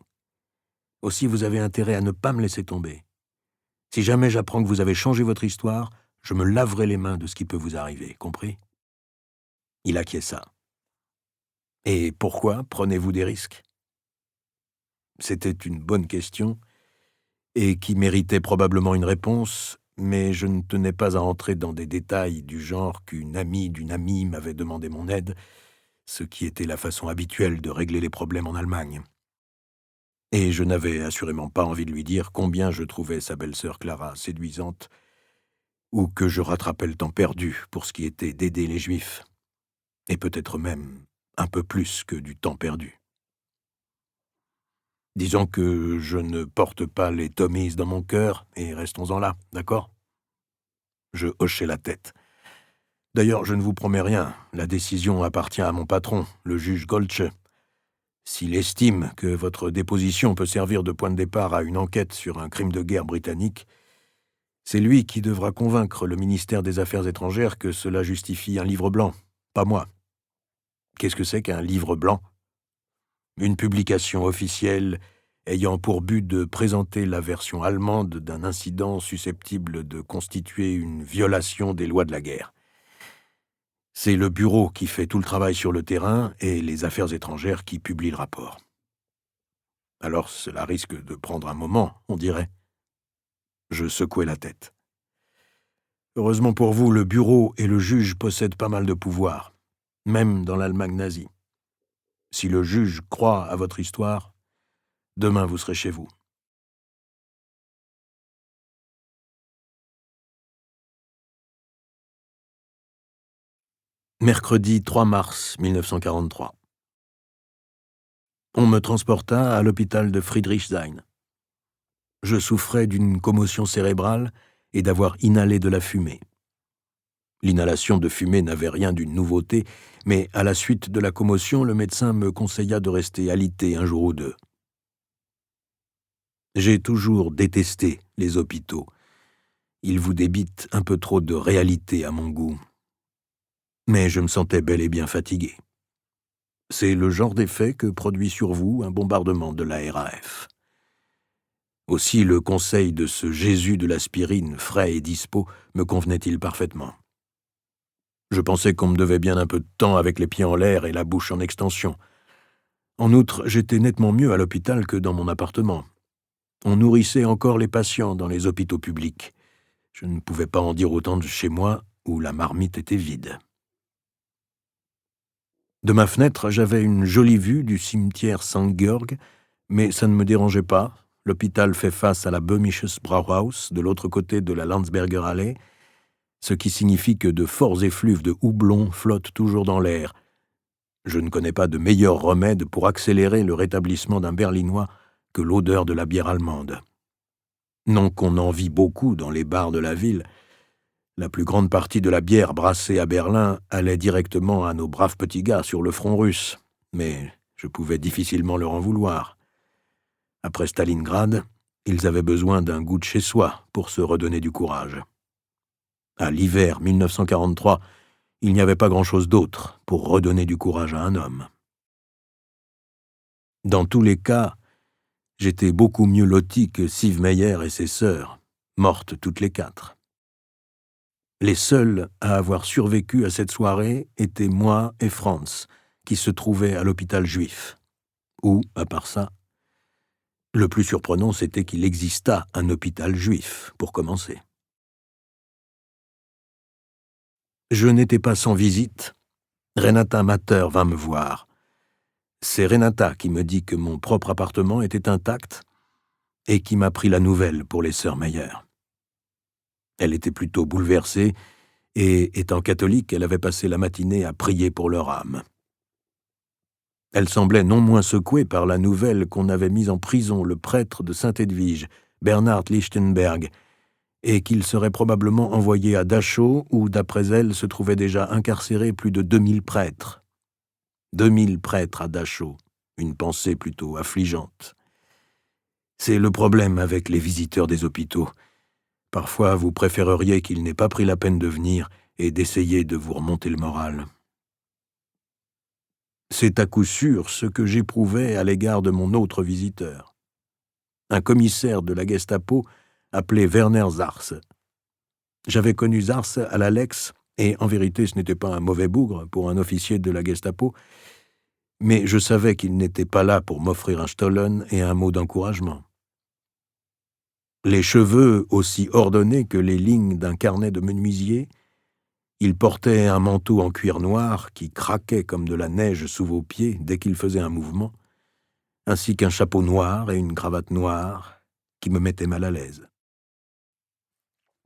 Aussi, vous avez intérêt à ne pas me laisser tomber. Si jamais j'apprends que vous avez changé votre histoire, je me laverai les mains de ce qui peut vous arriver, compris? Il acquiesça. Et pourquoi prenez-vous des risques? C'était une bonne question, et qui méritait probablement une réponse, mais je ne tenais pas à entrer dans des détails du genre qu'une amie d'une amie m'avait demandé mon aide, ce qui était la façon habituelle de régler les problèmes en Allemagne. Et je n'avais assurément pas envie de lui dire combien je trouvais sa belle-sœur Clara séduisante, ou que je rattrapais le temps perdu pour ce qui était d'aider les Juifs, et peut-être même un peu plus que du temps perdu. Disons que je ne porte pas les Tommies dans mon cœur, et restons-en là, d'accord? Je hochai la tête. D'ailleurs, je ne vous promets rien, la décision appartient à mon patron, le juge Goltze. S'il estime que votre déposition peut servir de point de départ à une enquête sur un crime de guerre britannique, c'est lui qui devra convaincre le ministère des Affaires étrangères que cela justifie un livre blanc, pas moi. Qu'est-ce que c'est qu'un livre blanc? Une publication officielle ayant pour but de présenter la version allemande d'un incident susceptible de constituer une violation des lois de la guerre. C'est le bureau qui fait tout le travail sur le terrain et les affaires étrangères qui publient le rapport. Alors cela risque de prendre un moment, on dirait. Je secouai la tête. Heureusement pour vous, le bureau et le juge possèdent pas mal de pouvoir, même dans l'Allemagne nazie. Si le juge croit à votre histoire, demain vous serez chez vous. Mercredi 3 mars 1943. On me transporta à l'hôpital de Friedrichshain. Je souffrais d'une commotion cérébrale et d'avoir inhalé de la fumée. L'inhalation de fumée n'avait rien d'une nouveauté, mais à la suite de la commotion, le médecin me conseilla de rester alité un jour ou deux. J'ai toujours détesté les hôpitaux. Ils vous débitent un peu trop de réalité à mon goût. Mais je me sentais bel et bien fatigué. C'est le genre d'effet que produit sur vous un bombardement de la RAF. Aussi le conseil de ce Jésus de l'aspirine, frais et dispo, me convenait-il parfaitement. Je pensais qu'on me devait bien un peu de temps avec les pieds en l'air et la bouche en extension. En outre, j'étais nettement mieux à l'hôpital que dans mon appartement. On nourrissait encore les patients dans les hôpitaux publics. Je ne pouvais pas en dire autant de chez moi, où la marmite était vide. De ma fenêtre, j'avais une jolie vue du cimetière Saint-Georg, mais ça ne me dérangeait pas. L'hôpital fait face à la Böhmisches Brauhaus, de l'autre côté de la Landsberger Allee, ce qui signifie que de forts effluves de houblon flottent toujours dans l'air. Je ne connais pas de meilleur remède pour accélérer le rétablissement d'un Berlinois que l'odeur de la bière allemande. Non qu'on en vit beaucoup dans les bars de la ville, la plus grande partie de la bière brassée à Berlin allait directement à nos braves petits gars sur le front russe, mais je pouvais difficilement leur en vouloir. Après Stalingrad, ils avaient besoin d'un goût de chez soi pour se redonner du courage. À l'hiver 1943, il n'y avait pas grand-chose d'autre pour redonner du courage à un homme. Dans tous les cas, j'étais beaucoup mieux loti que Siv Meyer et ses sœurs, mortes toutes les 4. Les seuls à avoir survécu à cette soirée étaient moi et Franz, qui se trouvaient à l'hôpital juif. Ou, à part ça, le plus surprenant, c'était qu'il existât un hôpital juif, pour commencer. Je n'étais pas sans visite. Renata Matter vint me voir. C'est Renata qui me dit que mon propre appartement était intact et qui m'a pris la nouvelle pour les sœurs Meyer. Elle était plutôt bouleversée et, étant catholique, elle avait passé la matinée à prier pour leur âme. Elle semblait non moins secouée par la nouvelle qu'on avait mis en prison le prêtre de Sainte-Edwige, Bernhard Lichtenberg, et qu'il serait probablement envoyé à Dachau, où, d'après elle, se trouvaient déjà incarcérés plus de 2000 prêtres. 2000 prêtres à Dachau, une pensée plutôt affligeante. C'est le problème avec les visiteurs des hôpitaux. Parfois, vous préféreriez qu'ils n'aient pas pris la peine de venir et d'essayer de vous remonter le moral. C'est à coup sûr ce que j'éprouvais à l'égard de mon autre visiteur. Un commissaire de la Gestapo appelé Werner Zars. J'avais connu Zars à la Lex, et en vérité ce n'était pas un mauvais bougre pour un officier de la Gestapo, mais je savais qu'il n'était pas là pour m'offrir un Stollen et un mot d'encouragement. Les cheveux aussi ordonnés que les lignes d'un carnet de menuisier, il portait un manteau en cuir noir qui craquait comme de la neige sous vos pieds dès qu'il faisait un mouvement, ainsi qu'un chapeau noir et une cravate noire qui me mettaient mal à l'aise.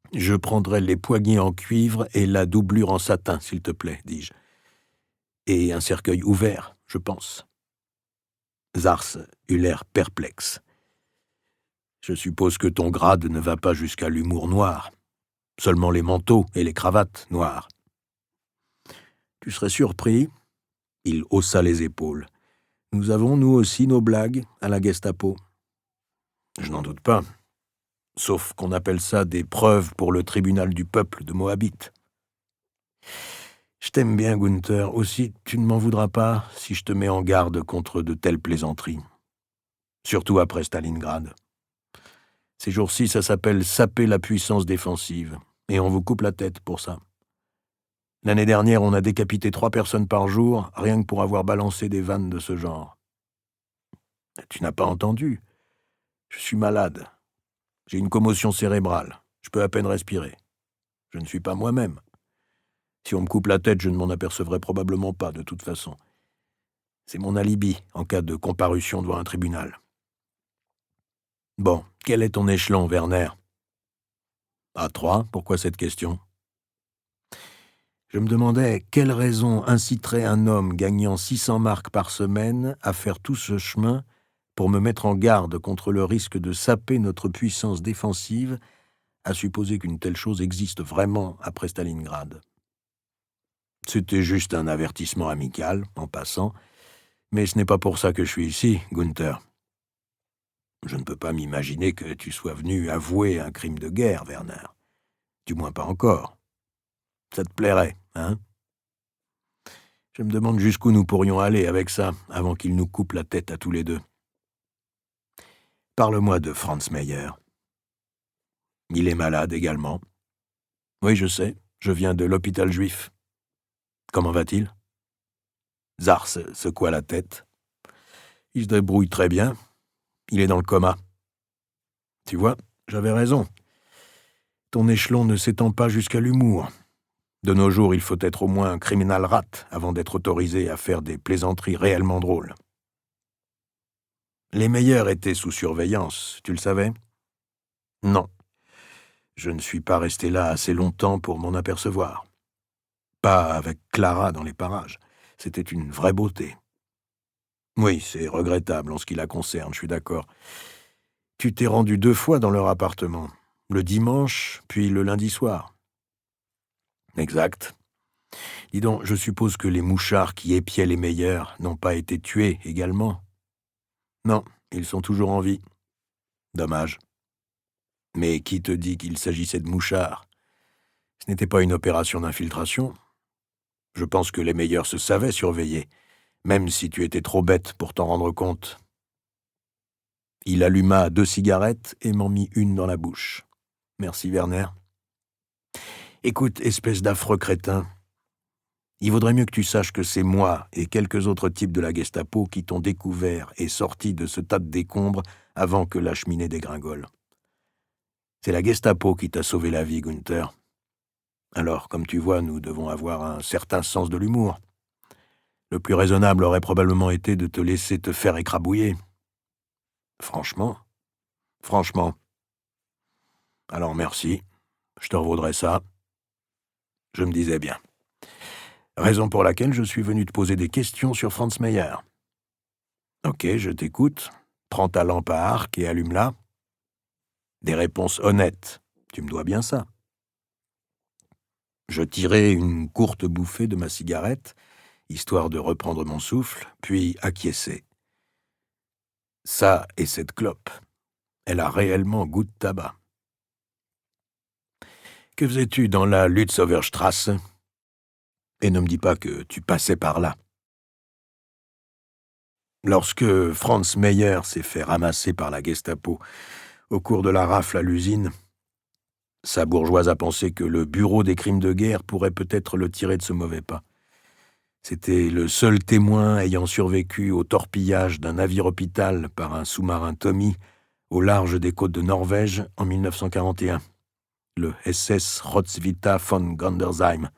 « Je prendrai les poignées en cuivre et la doublure en satin, s'il te plaît, dis-je. Et un cercueil ouvert, je pense. » Zars eut l'air perplexe. « Je suppose que ton grade ne va pas jusqu'à l'humour noir. Seulement les manteaux et les cravates noires. » Tu serais surpris. Il haussa les épaules. Nous avons, nous aussi, nos blagues à la Gestapo. Je n'en doute pas. Sauf qu'on appelle ça des preuves pour le tribunal du peuple de Moabit. Je t'aime bien, Gunther. Aussi, tu ne m'en voudras pas si je te mets en garde contre de telles plaisanteries. Surtout après Stalingrad. Ces jours-ci, ça s'appelle saper la puissance défensive. Et on vous coupe la tête pour ça. L'année dernière, on a décapité 3 personnes par jour, rien que pour avoir balancé des vannes de ce genre. Tu n'as pas entendu? Je suis malade. J'ai une commotion cérébrale. Je peux à peine respirer. Je ne suis pas moi-même. Si on me coupe la tête, je ne m'en apercevrai probablement pas, de toute façon. C'est mon alibi en cas de comparution devant un tribunal. Bon, quel est ton échelon, Werner? A3, pourquoi cette question? Je me demandais quelle raison inciterait un homme gagnant 600 marks par semaine à faire tout ce chemin pour me mettre en garde contre le risque de saper notre puissance défensive, à supposer qu'une telle chose existe vraiment après Stalingrad. C'était juste un avertissement amical, en passant, mais ce n'est pas pour ça que je suis ici, Gunther. Je ne peux pas m'imaginer que tu sois venu avouer un crime de guerre, Werner. Du moins pas encore. Ça te plairait, hein? Je me demande jusqu'où nous pourrions aller avec ça, avant qu'il nous coupe la tête à tous les deux. Parle-moi de Franz Meyer. Il est malade également. Oui, je sais, je viens de l'hôpital juif. Comment va-t-il? Zars secoua la tête. Il se débrouille très bien. Il est dans le coma. Tu vois, j'avais raison. Ton échelon ne s'étend pas jusqu'à l'humour. De nos jours, il faut être au moins un criminal rat avant d'être autorisé à faire des plaisanteries réellement drôles. Les meilleurs étaient sous surveillance, tu le savais? Non. Je ne suis pas resté là assez longtemps pour m'en apercevoir. Pas avec Clara dans les parages. C'était une vraie beauté. Oui, c'est regrettable en ce qui la concerne, je suis d'accord. Tu t'es rendu 2 fois dans leur appartement. Le dimanche, puis le lundi soir. Exact. Dis donc, je suppose que les mouchards qui épiaient les meilleurs n'ont pas été tués également? Non, ils sont toujours en vie. Dommage. Mais qui te dit qu'il s'agissait de mouchards? Ce n'était pas une opération d'infiltration. Je pense que les meilleurs se savaient surveiller, même si tu étais trop bête pour t'en rendre compte. Il alluma 2 cigarettes et m'en mit une dans la bouche. Merci, Werner. Écoute, espèce d'affreux crétin, il vaudrait mieux que tu saches que c'est moi et quelques autres types de la Gestapo qui t'ont découvert et sorti de ce tas de décombres avant que la cheminée dégringole. C'est la Gestapo qui t'a sauvé la vie, Gunther. Alors, comme tu vois, nous devons avoir un certain sens de l'humour. Le plus raisonnable aurait probablement été de te laisser te faire écrabouiller. Franchement. Alors merci, je te revaudrai ça. Je me disais bien. Raison pour laquelle je suis venu te poser des questions sur Franz Meyer. Ok, je t'écoute. Prends ta lampe à arc et allume-la. Des réponses honnêtes. Tu me dois bien ça. Je tirai une courte bouffée de ma cigarette, histoire de reprendre mon souffle, puis acquiescer. Ça et cette clope. Elle a réellement goût de tabac. Que faisais-tu dans la Lützower Straße? Et ne me dis pas que tu passais par là. Lorsque Franz Meyer s'est fait ramasser par la Gestapo au cours de la rafle à l'usine, sa bourgeoise a pensé que le bureau des crimes de guerre pourrait peut-être le tirer de ce mauvais pas. C'était le seul témoin ayant survécu au torpillage d'un navire-hôpital par un sous-marin Tommy au large des côtes de Norvège en 1941, le SS Roswitha von Gandersheim.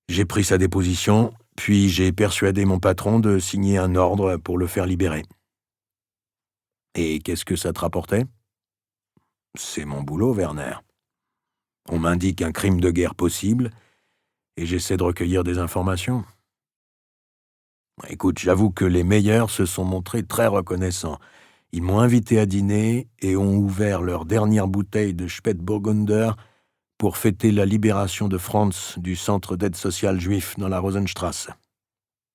J'ai pris sa déposition, puis j'ai persuadé mon patron de signer un ordre pour le faire libérer. Et qu'est-ce que ça te rapportait? C'est mon boulot, Werner. On m'indique un crime de guerre possible, et j'essaie de recueillir des informations. Écoute, j'avoue que les meilleurs se sont montrés très reconnaissants. Ils m'ont invité à dîner et ont ouvert leur dernière bouteille de Spätburgunder pour fêter la libération de Franz du centre d'aide sociale juif dans la Rosenstrasse.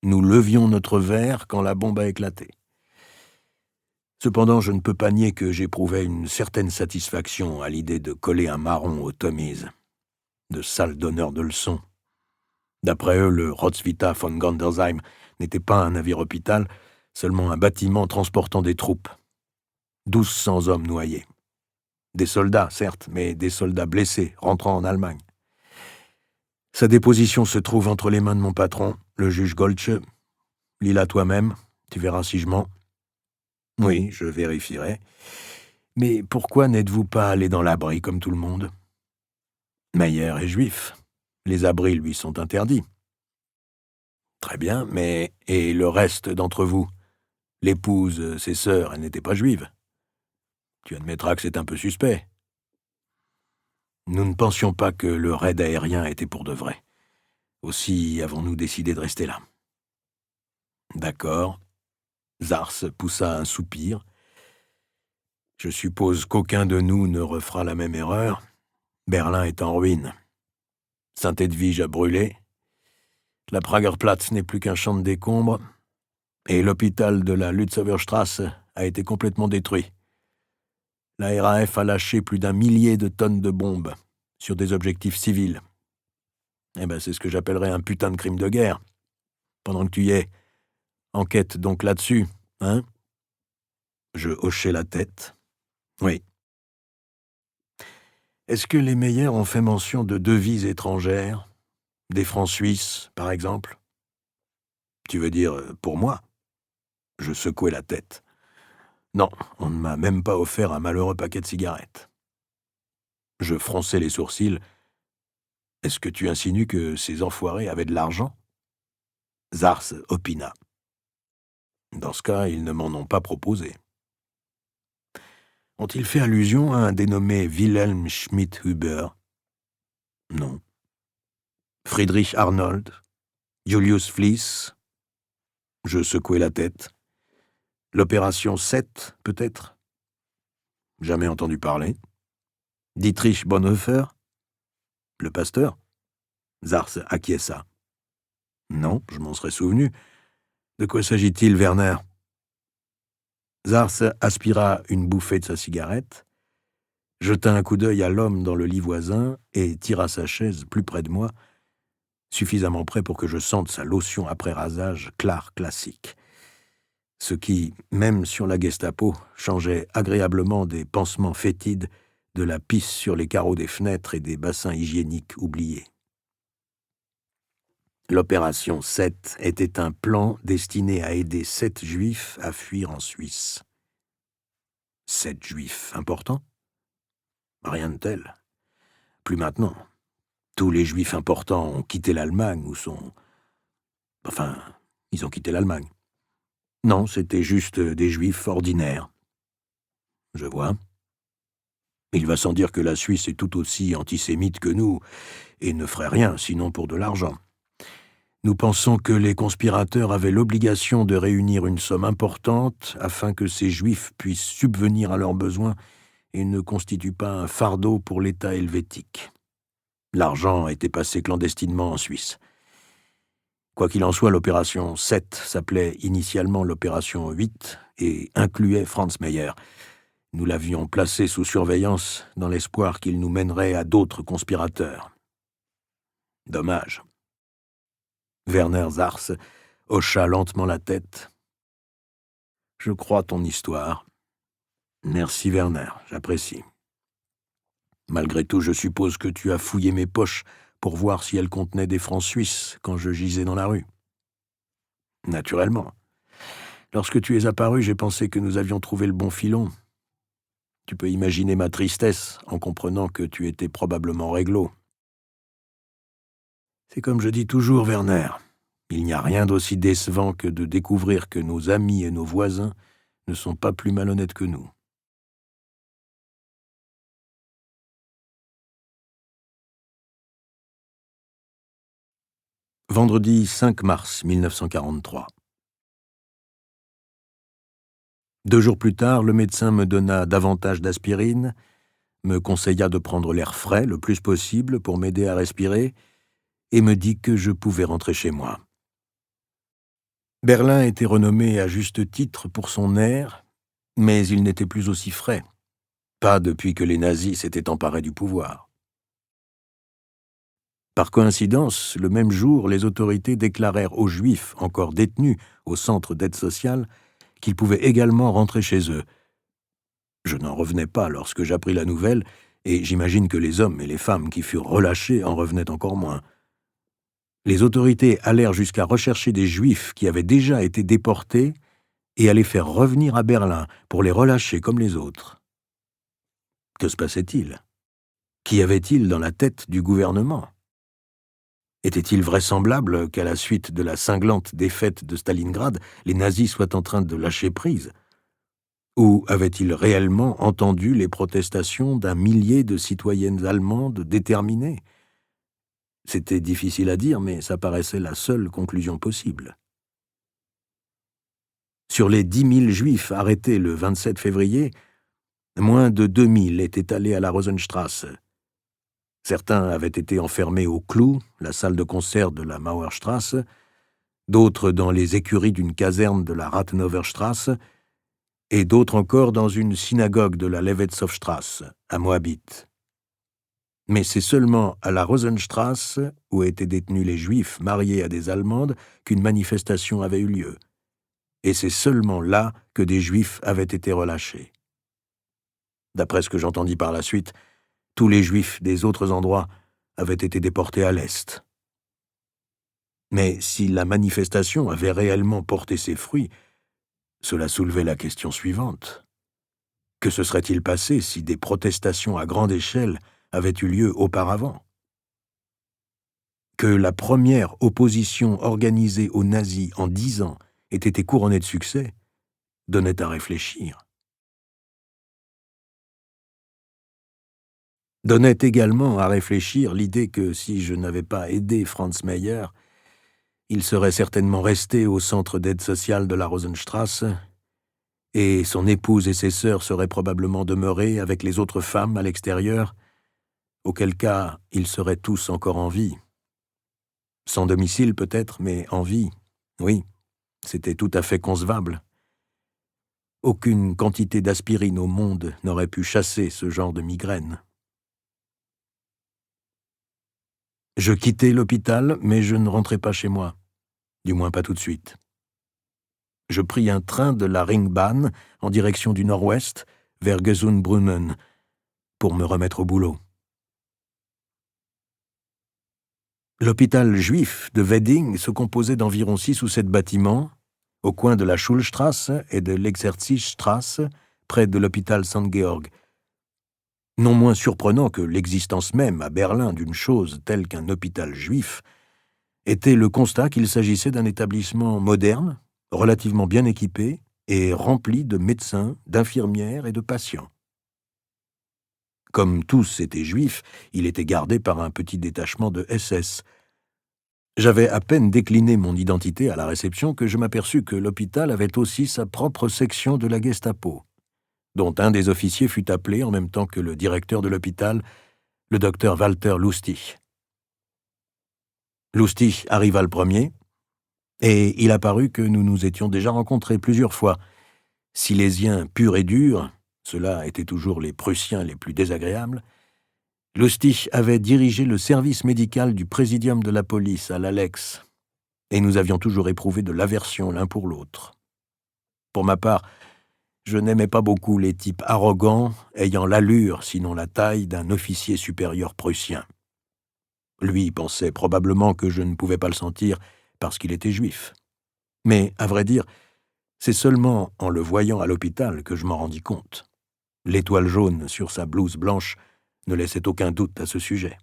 Nous levions notre verre quand la bombe a éclaté. Cependant, je ne peux pas nier que j'éprouvais une certaine satisfaction à l'idée de coller un marron aux Tommies. De sales donneurs de leçons. D'après eux, le Roswitha von Gandersheim n'était pas un navire-hôpital, seulement un bâtiment transportant des troupes. 1200 hommes noyés. Des soldats, certes, mais des soldats blessés, rentrant en Allemagne. Sa déposition se trouve entre les mains de mon patron, le juge Goltze. Lis-la toi-même, tu verras si je mens. Oui, je vérifierai. Mais pourquoi n'êtes-vous pas allé dans l'abri comme tout le monde? Meyer est juif. Les abris lui sont interdits. Très bien, mais et le reste d'entre vous? L'épouse, ses sœurs, elles n'étaient pas juives. Tu admettras que c'est un peu suspect. Nous ne pensions pas que le raid aérien était pour de vrai. Aussi avons-nous décidé de rester là. D'accord. Zars poussa un soupir. Je suppose qu'aucun de nous ne refera la même erreur. Berlin est en ruine. Saint-Edwige a brûlé. La Pragerplatz n'est plus qu'un champ de décombres. Et l'hôpital de la Lützower Straße a été complètement détruit. La RAF a lâché plus d'1 millier de tonnes de bombes sur des objectifs civils. C'est ce que j'appellerais un putain de crime de guerre. Pendant que tu y es, enquête donc là-dessus, hein? Je hochai la tête. Oui. Est-ce que les Meyer ont fait mention de devises étrangères? Des francs suisses, par exemple? Tu veux dire pour moi? Je secouai la tête. Non, on ne m'a même pas offert un malheureux paquet de cigarettes. Je fronçai les sourcils. Est-ce que tu insinues que ces enfoirés avaient de l'argent? Zars opina. Dans ce cas, ils ne m'en ont pas proposé. Ont-ils fait allusion à un dénommé Wilhelm Schmidt-Huber? Non. Friedrich Arnold? Julius Fliess? Je secouai la tête. L'opération 7, peut-être? Jamais entendu parler. Dietrich Bonhoeffer? Le pasteur? Zars acquiesça. Non, je m'en serais souvenu. De quoi s'agit-il, Werner? Zars aspira une bouffée de sa cigarette, jeta un coup d'œil à l'homme dans le lit voisin et tira sa chaise plus près de moi, suffisamment près pour que je sente sa lotion après rasage classique. Ce qui, même sur la Gestapo, changeait agréablement des pansements fétides, de la pisse sur les carreaux des fenêtres et des bassins hygiéniques oubliés. L'opération 7 était un plan destiné à aider 7 Juifs à fuir en Suisse. 7 Juifs importants? Rien de tel. Plus maintenant. Tous les Juifs importants ont quitté l'Allemagne ou sont... Enfin, ils ont quitté l'Allemagne. Non, c'était juste des Juifs ordinaires. Je vois. Il va sans dire que la Suisse est tout aussi antisémite que nous et ne ferait rien sinon pour de l'argent. Nous pensons que les conspirateurs avaient l'obligation de réunir une somme importante afin que ces Juifs puissent subvenir à leurs besoins et ne constituent pas un fardeau pour l'État helvétique. L'argent était passé clandestinement en Suisse. Quoi qu'il en soit, l'opération 7 s'appelait initialement l'opération 8 et incluait Franz Meyer. Nous l'avions placé sous surveillance dans l'espoir qu'il nous mènerait à d'autres conspirateurs. Dommage. Werner Zars hocha lentement la tête. « Je crois ton histoire. » « Merci, Werner, j'apprécie. Malgré tout, je suppose que tu as fouillé mes poches pour voir si elles contenaient des francs suisses quand je gisais dans la rue. » « Naturellement. Lorsque tu es apparu, j'ai pensé que nous avions trouvé le bon filon. Tu peux imaginer ma tristesse en comprenant que tu étais probablement réglo. C'est comme je dis toujours, Werner, il n'y a rien d'aussi décevant que de découvrir que nos amis et nos voisins ne sont pas plus malhonnêtes que nous. Vendredi 5 mars 1943. 2 jours plus tard, le médecin me donna davantage d'aspirine, me conseilla de prendre l'air frais le plus possible pour m'aider à respirer et me dit que je pouvais rentrer chez moi. Berlin était renommé à juste titre pour son air, mais il n'était plus aussi frais, pas depuis que les nazis s'étaient emparés du pouvoir. Par coïncidence, le même jour, les autorités déclarèrent aux Juifs encore détenus au centre d'aide sociale qu'ils pouvaient également rentrer chez eux. Je n'en revenais pas lorsque j'appris la nouvelle, et j'imagine que les hommes et les femmes qui furent relâchés en revenaient encore moins. Les autorités allèrent jusqu'à rechercher des Juifs qui avaient déjà été déportés et à les faire revenir à Berlin pour les relâcher comme les autres. Que se passait-il? Qu'y avait-il dans la tête du gouvernement? Était-il vraisemblable qu'à la suite de la cinglante défaite de Stalingrad, les nazis soient en train de lâcher prise? Ou avaient-ils réellement entendu les protestations d'un millier de citoyennes allemandes déterminées? C'était difficile à dire, mais ça paraissait la seule conclusion possible. Sur les 10 000 Juifs arrêtés le 27 février, moins de 2 000 étaient allés à la Rosenstrasse. Certains avaient été enfermés au Clou, la salle de concert de la Mauerstrasse, d'autres dans les écuries d'une caserne de la Rathenowerstrasse, et d'autres encore dans une synagogue de la Levetzow-Strasse, à Moabit. Mais c'est seulement à la Rosenstrasse, où étaient détenus les Juifs mariés à des Allemandes, qu'une manifestation avait eu lieu. et c'est seulement là que des Juifs avaient été relâchés. D'après ce que j'entendis par la suite, tous les Juifs des autres endroits avaient été déportés à l'Est. Mais si la manifestation avait réellement porté ses fruits, cela soulevait la question suivante. Que se serait-il passé si des protestations à grande échelle avaient eu lieu auparavant? Que la première opposition organisée aux nazis en 10 ans ait été couronnée de succès donnait à réfléchir. Donnait également à réfléchir l'idée que si je n'avais pas aidé Franz Meyer, il serait certainement resté au centre d'aide sociale de la Rosenstrasse, et son épouse et ses sœurs seraient probablement demeurées avec les autres femmes à l'extérieur, auquel cas ils seraient tous encore en vie. Sans domicile peut-être, mais en vie, oui, c'était tout à fait concevable. Aucune quantité d'aspirine au monde n'aurait pu chasser ce genre de migraine. Je quittai l'hôpital, mais je ne rentrai pas chez moi, du moins pas tout de suite. Je pris un train de la Ringbahn en direction du nord-ouest, vers Gesundbrunnen, pour me remettre au boulot. L'hôpital juif de Wedding se composait d'environ 6 ou 7 bâtiments, au coin de la Schulstrasse et de l'Exerzierstrasse, près de l'hôpital St-Georg. Non moins surprenant que l'existence même à Berlin d'une chose telle qu'un hôpital juif, était le constat qu'il s'agissait d'un établissement moderne, relativement bien équipé et rempli de médecins, d'infirmières et de patients. Comme tous étaient juifs, il était gardé par un petit détachement de SS. J'avais à peine décliné mon identité à la réception que je m'aperçus que l'hôpital avait aussi sa propre section de la Gestapo, dont un des officiers fut appelé en même temps que le directeur de l'hôpital, le docteur Walter Lustig. Lustig arriva le premier, et il apparut que nous nous étions déjà rencontrés plusieurs fois. Silésiens purs et durs, ceux-là étaient toujours les Prussiens les plus désagréables, Lustig avait dirigé le service médical du présidium de la police à l'Alex, et nous avions toujours éprouvé de l'aversion l'un pour l'autre. Pour ma part, je n'aimais pas beaucoup les types arrogants, ayant l'allure, sinon la taille, d'un officier supérieur prussien. Lui pensait probablement que je ne pouvais pas le sentir parce qu'il était juif. Mais, à vrai dire, c'est seulement en le voyant à l'hôpital que je m'en rendis compte. L'étoile jaune sur sa blouse blanche ne laissait aucun doute à ce sujet.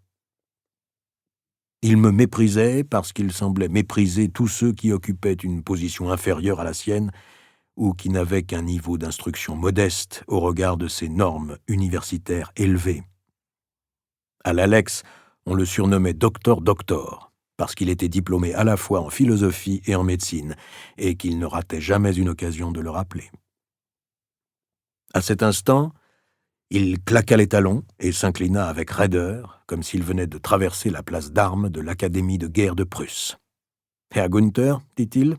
Il me méprisait parce qu'il semblait mépriser tous ceux qui occupaient une position inférieure à la sienne ou qui n'avaient qu'un niveau d'instruction modeste au regard de ces normes universitaires élevées. À l'Alex, on le surnommait Doctor, parce qu'il était diplômé à la fois en philosophie et en médecine, et qu'il ne ratait jamais une occasion de le rappeler. À cet instant, il claqua les talons et s'inclina avec raideur, comme s'il venait de traverser la place d'armes de l'Académie de guerre de Prusse. « Herr Gunther, dit-il,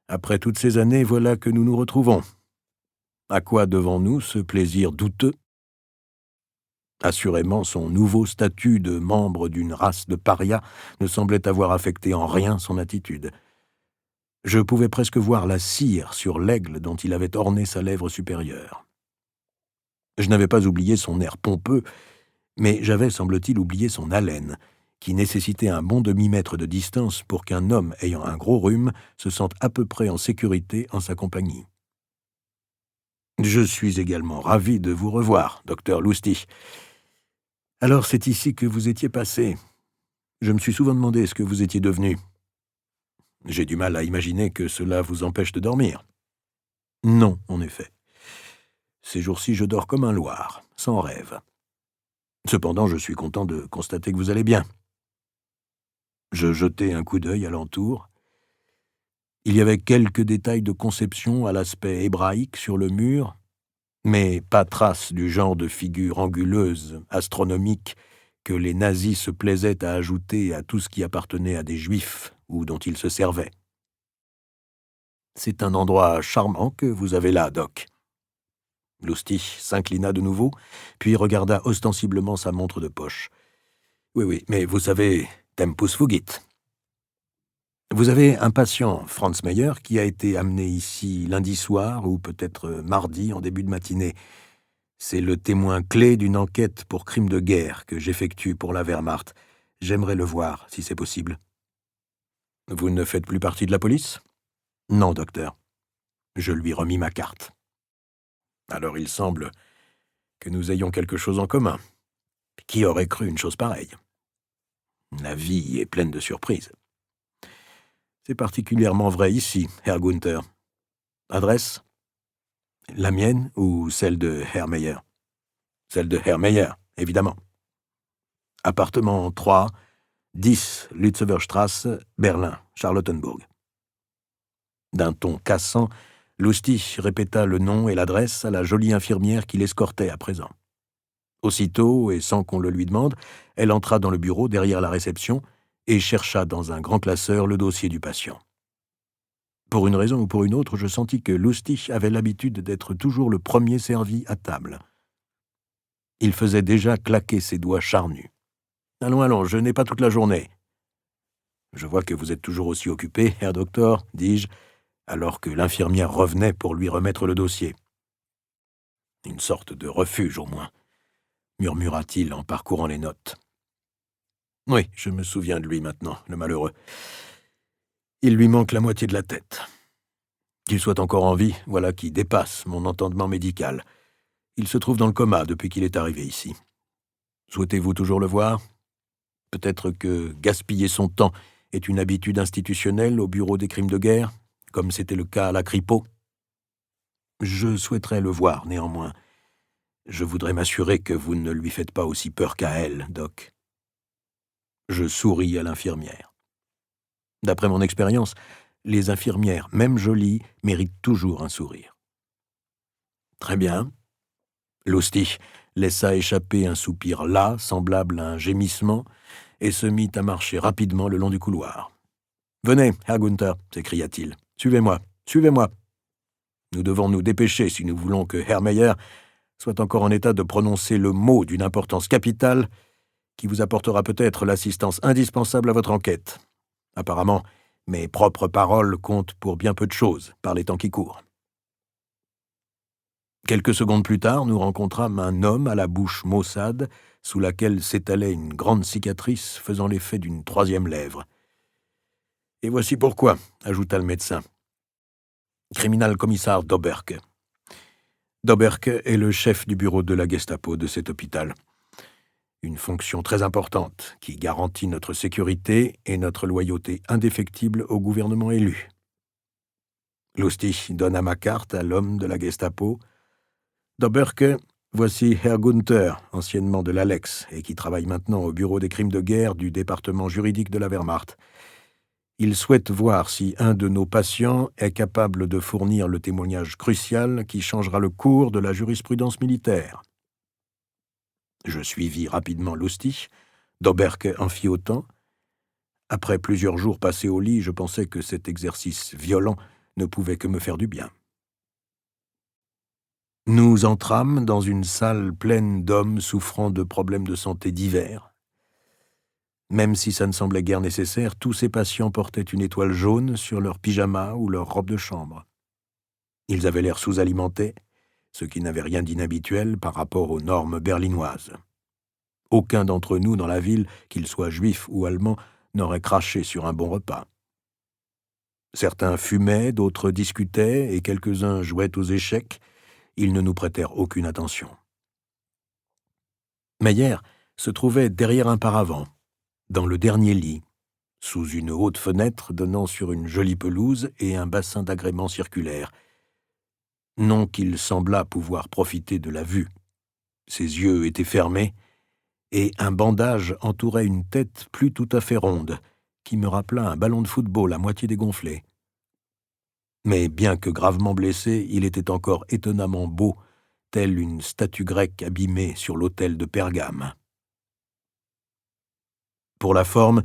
après toutes ces années, voilà que nous nous retrouvons. À quoi devons-nous ce plaisir douteux ? » Assurément, son nouveau statut de membre d'une race de parias ne semblait avoir affecté en rien son attitude. Je pouvais presque voir la cire sur l'aigle dont il avait orné sa lèvre supérieure. Je n'avais pas oublié son air pompeux, mais j'avais, semble-t-il, oublié son haleine, qui nécessitait un bon demi-mètre de distance pour qu'un homme ayant un gros rhume se sente à peu près en sécurité en sa compagnie. « Je suis également ravi de vous revoir, docteur Lustig. Alors c'est ici que vous étiez passé. Je me suis souvent demandé ce que vous étiez devenu. J'ai du mal à imaginer que cela vous empêche de dormir. » « Non, en effet. Ces jours-ci, je dors comme un loir, sans rêve. Cependant, je suis content de constater que vous allez bien. » Je jetai un coup d'œil alentour. Il y avait quelques détails de conception à l'aspect hébraïque sur le mur, mais pas trace du genre de figure anguleuse, astronomique, que les nazis se plaisaient à ajouter à tout ce qui appartenait à des juifs ou dont ils se servaient. « C'est un endroit charmant que vous avez là, Doc. » Lustig s'inclina de nouveau, puis regarda ostensiblement sa montre de poche. « Oui, mais vous savez, tempus fugit. » Vous avez un patient, Franz Meyer, qui a été amené ici lundi soir ou peut-être mardi en début de matinée. C'est le témoin clé d'une enquête pour crime de guerre que j'effectue pour la Wehrmacht. J'aimerais le voir, si c'est possible. Vous ne faites plus partie de la police ? Non, docteur. Je lui remis ma carte. Alors il semble que nous ayons quelque chose en commun. Qui aurait cru une chose pareille ? La vie est pleine de surprises. C'est particulièrement vrai ici, Herr Gunther. Adresse ? La mienne ou celle de Herr Meyer ? Celle de Herr Meyer, évidemment. Appartement 3, 10 Lützower-Strasse, Berlin, Charlottenburg. D'un ton cassant, Lustig répéta le nom et l'adresse à la jolie infirmière qui l'escortait à présent. Aussitôt, et sans qu'on le lui demande, elle entra dans le bureau derrière la réception et chercha dans un grand classeur le dossier du patient. Pour une raison ou pour une autre, je sentis que Lustig avait l'habitude d'être toujours le premier servi à table. Il faisait déjà claquer ses doigts charnus. « Allons, je n'ai pas toute la journée. »« Je vois que vous êtes toujours aussi occupé, Herr Docteur, » dis-je, alors que l'infirmière revenait pour lui remettre le dossier. « Une sorte de refuge, au moins, » murmura-t-il en parcourant les notes. « Oui, je me souviens de lui maintenant, le malheureux. Il lui manque la moitié de la tête. Qu'il soit encore en vie, voilà qui dépasse mon entendement médical. Il se trouve dans le coma depuis qu'il est arrivé ici. Souhaitez-vous toujours le voir ? Peut-être que gaspiller son temps est une habitude institutionnelle au bureau des crimes de guerre, comme c'était le cas à la Kripo. Je souhaiterais le voir, néanmoins. Je voudrais m'assurer que vous ne lui faites pas aussi peur qu'à elle, Doc. » Je souris à l'infirmière. D'après mon expérience, les infirmières, même jolies, méritent toujours un sourire. Très bien. Lustig laissa échapper un soupir las, semblable à un gémissement, et se mit à marcher rapidement le long du couloir. « Venez, Herr Gunther » s'écria-t-il. « Suivez-moi, suivez-moi. Nous devons nous dépêcher si nous voulons que Herr Meyer soit encore en état de prononcer le mot d'une importance capitale qui vous apportera peut-être l'assistance indispensable à votre enquête. Apparemment, mes propres paroles comptent pour bien peu de choses par les temps qui courent. » Quelques secondes plus tard, nous rencontrâmes un homme à la bouche maussade, sous laquelle s'étalait une grande cicatrice faisant l'effet d'une troisième lèvre. « Et voici pourquoi, » ajouta le médecin. « Kriminalkommissar Doberke. Doberke est le chef du bureau de la Gestapo de cet hôpital. Une fonction très importante qui garantit notre sécurité et notre loyauté indéfectible au gouvernement élu. » Lustig donna ma carte à l'homme de la Gestapo. « Doberke, voici Herr Gunther, anciennement de l'Alex, et qui travaille maintenant au bureau des crimes de guerre du département juridique de la Wehrmacht. Il souhaite voir si un de nos patients est capable de fournir le témoignage crucial qui changera le cours de la jurisprudence militaire. » Je suivis rapidement Lustig, Doberke en fit autant. Après plusieurs jours passés au lit, je pensais que cet exercice violent ne pouvait que me faire du bien. Nous entrâmes dans une salle pleine d'hommes souffrant de problèmes de santé divers. Même si ça ne semblait guère nécessaire, tous ces patients portaient une étoile jaune sur leur pyjama ou leur robe de chambre. Ils avaient l'air sous-alimentés, ce qui n'avait rien d'inhabituel par rapport aux normes berlinoises. Aucun d'entre nous dans la ville, qu'il soit juif ou allemand, n'aurait craché sur un bon repas. Certains fumaient, d'autres discutaient, et quelques-uns jouaient aux échecs. Ils ne nous prêtèrent aucune attention. Meyer se trouvait derrière un paravent, dans le dernier lit, sous une haute fenêtre donnant sur une jolie pelouse et un bassin d'agrément circulaire. Non qu'il semblât pouvoir profiter de la vue. Ses yeux étaient fermés, et un bandage entourait une tête plus tout à fait ronde, qui me rappela un ballon de football à moitié dégonflé. Mais bien que gravement blessé, il était encore étonnamment beau, telle une statue grecque abîmée sur l'autel de Pergame. Pour la forme,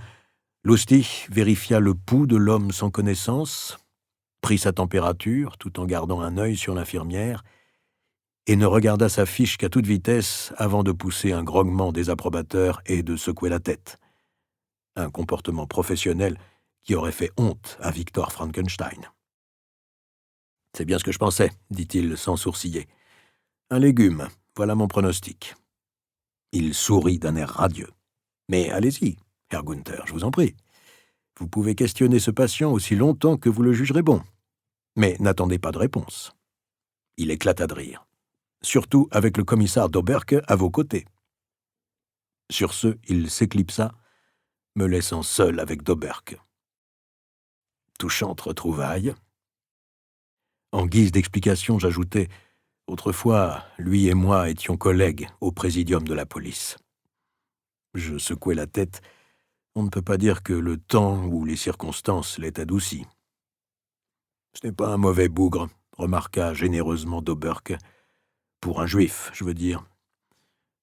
Lustig vérifia le pouls de l'homme sans connaissance, prit sa température tout en gardant un œil sur l'infirmière, et ne regarda sa fiche qu'à toute vitesse avant de pousser un grognement désapprobateur et de secouer la tête. Un comportement professionnel qui aurait fait honte à Victor Frankenstein. « C'est bien ce que je pensais, » dit-il sans sourciller. « Un légume, voilà mon pronostic. » Il sourit d'un air radieux. « Mais allez-y, Herr Gunther, je vous en prie. Vous pouvez questionner ce patient aussi longtemps que vous le jugerez bon. Mais n'attendez pas de réponse. » Il éclata de rire. « Surtout avec le commissaire Doberke à vos côtés. » Sur ce, il s'éclipsa, me laissant seul avec Doberke. Touchante retrouvaille. En guise d'explication, j'ajoutai « Autrefois, lui et moi étions collègues au présidium de la police. » Je secouai la tête. On ne peut pas dire que le temps ou les circonstances l'aient adouci. « Ce n'est pas un mauvais bougre, » remarqua généreusement Doberke. « Pour un juif, je veux dire.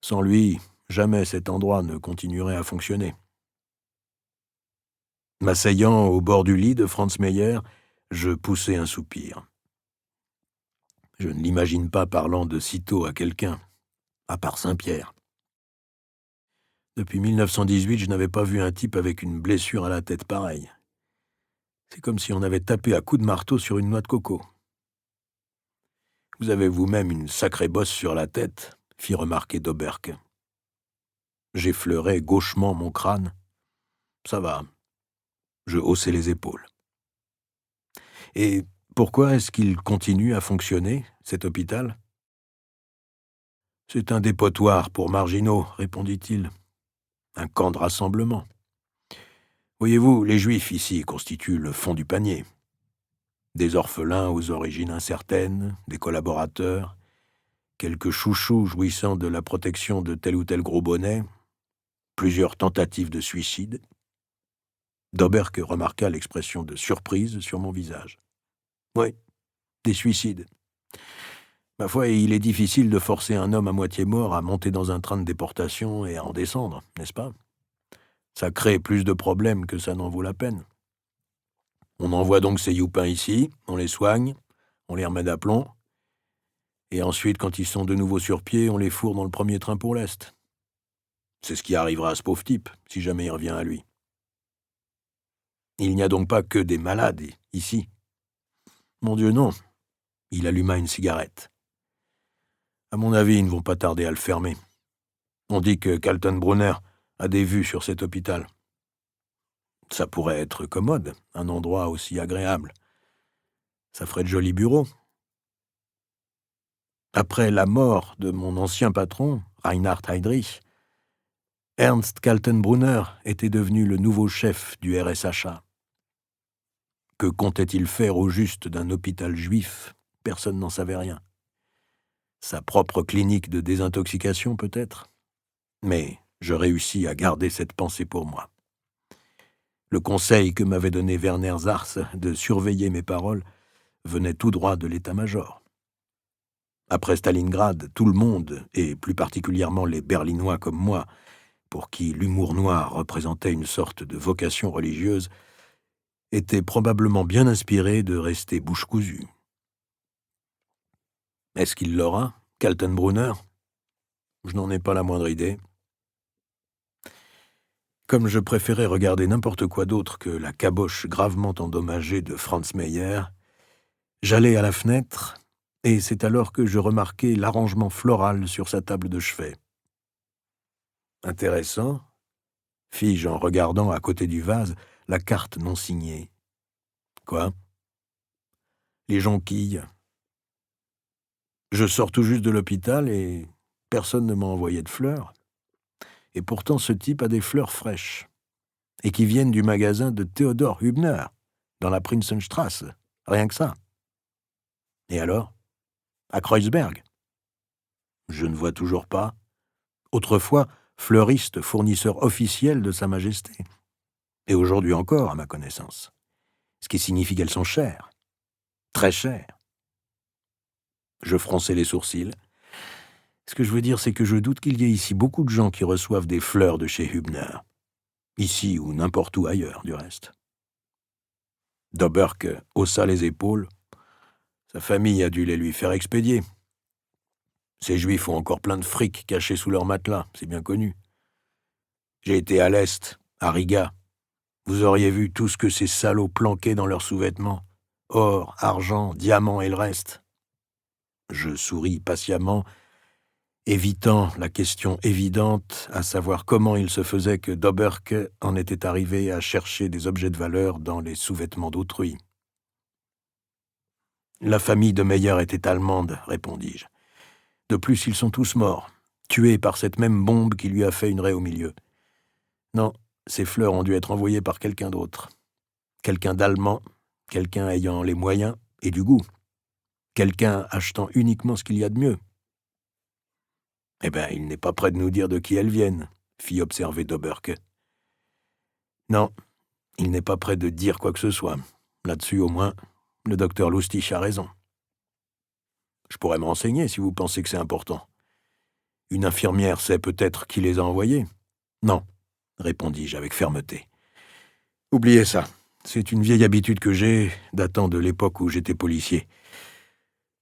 Sans lui, jamais cet endroit ne continuerait à fonctionner. » M'asseyant au bord du lit de Franz Meyer, je poussai un soupir. Je ne l'imagine pas parlant de sitôt à quelqu'un, à part Saint-Pierre. Depuis 1918, je n'avais pas vu un type avec une blessure à la tête pareille. C'est comme si on avait tapé à coups de marteau sur une noix de coco. « Vous avez vous-même une sacrée bosse sur la tête, » fit remarquer Doberke. J'effleurai gauchement mon crâne. « Ça va. » Je haussai les épaules. « Et pourquoi est-ce qu'il continue à fonctionner, cet hôpital ? » « C'est un dépotoir pour marginaux, » répondit-il. « Un camp de rassemblement. Voyez-vous, les Juifs ici constituent le fond du panier. Des orphelins aux origines incertaines, des collaborateurs, quelques chouchous jouissant de la protection de tel ou tel gros bonnet, plusieurs tentatives de suicide. » Doberke remarqua l'expression de surprise sur mon visage. « Oui, des suicides. Ma foi, il est difficile de forcer un homme à moitié mort à monter dans un train de déportation et à en descendre, n'est-ce pas ? Ça crée plus de problèmes que ça n'en vaut la peine. On envoie donc ces youpins ici, on les soigne, on les remet d'aplomb, et ensuite, quand ils sont de nouveau sur pied, on les fourre dans le premier train pour l'Est. C'est ce qui arrivera à ce pauvre type, si jamais il revient à lui. Il n'y a donc pas que des malades ici. Mon Dieu, non. » Il alluma une cigarette. « À mon avis, ils ne vont pas tarder à le fermer. On dit que Kaltenbrunner a des vues sur cet hôpital. Ça pourrait être commode, un endroit aussi agréable. Ça ferait de jolis bureaux. » Après la mort de mon ancien patron, Reinhard Heydrich, Ernst Kaltenbrunner était devenu le nouveau chef du RSHA. Que comptait-il faire au juste d'un hôpital juif ? Personne n'en savait rien. Sa propre clinique de désintoxication, peut-être ? Mais je réussis à garder cette pensée pour moi. Le conseil que m'avait donné Werner Zars de surveiller mes paroles venait tout droit de l'état-major. Après Stalingrad, tout le monde, et plus particulièrement les Berlinois comme moi, pour qui l'humour noir représentait une sorte de vocation religieuse, était probablement bien inspiré de rester bouche cousue. Est-ce qu'il l'aura, Kaltenbrunner ? Je n'en ai pas la moindre idée. Comme je préférais regarder n'importe quoi d'autre que la caboche gravement endommagée de Franz Meyer, j'allai à la fenêtre, et c'est alors que je remarquai l'arrangement floral sur sa table de chevet. « Intéressant, » fis-je en regardant à côté du vase la carte non signée. « Quoi ? » ?»« Les jonquilles. Je sors tout juste de l'hôpital et personne ne m'a envoyé de fleurs. Et pourtant ce type a des fleurs fraîches, et qui viennent du magasin de Theodor Hübner, dans la Prinzenstrasse, rien que ça. Et alors ? À Kreuzberg ? Je ne vois toujours pas. Autrefois, fleuriste fournisseur officiel de Sa Majesté. Et aujourd'hui encore, à ma connaissance. Ce qui signifie qu'elles sont chères. Très chères. Je fronçai les sourcils. Ce que je veux dire, c'est que je doute qu'il y ait ici beaucoup de gens qui reçoivent des fleurs de chez Hübner. Ici ou n'importe où ailleurs, du reste. Doberke haussa les épaules. Sa famille a dû les lui faire expédier. Ces Juifs ont encore plein de fric cachés sous leur matelas, c'est bien connu. J'ai été à l'Est, à Riga, Vous auriez vu tout ce que ces salauds planquaient dans leurs sous-vêtements. Or, argent, diamants et le reste. Je souris patiemment, évitant la question évidente, à savoir comment il se faisait que Dobberke en était arrivé à chercher des objets de valeur dans les sous-vêtements d'autrui. La famille de Meyer était allemande, répondis-je. De plus, ils sont tous morts, tués par cette même bombe qui lui a fait une raie au milieu. Non, ces fleurs ont dû être envoyées par quelqu'un d'autre. Quelqu'un d'allemand, quelqu'un ayant les moyens et du goût. Quelqu'un achetant uniquement ce qu'il y a de mieux. « Eh bien, il n'est pas près de nous dire de qui elles viennent, » fit observer Dobberke. « Non, il n'est pas près de dire quoi que ce soit. Là-dessus, au moins, le docteur Lustig a raison. Je pourrais me renseigner si vous pensez que c'est important. Une infirmière sait peut-être qui les a envoyées. »« Non, » répondis-je avec fermeté. « Oubliez ça. C'est une vieille habitude que j'ai, datant de l'époque où j'étais policier.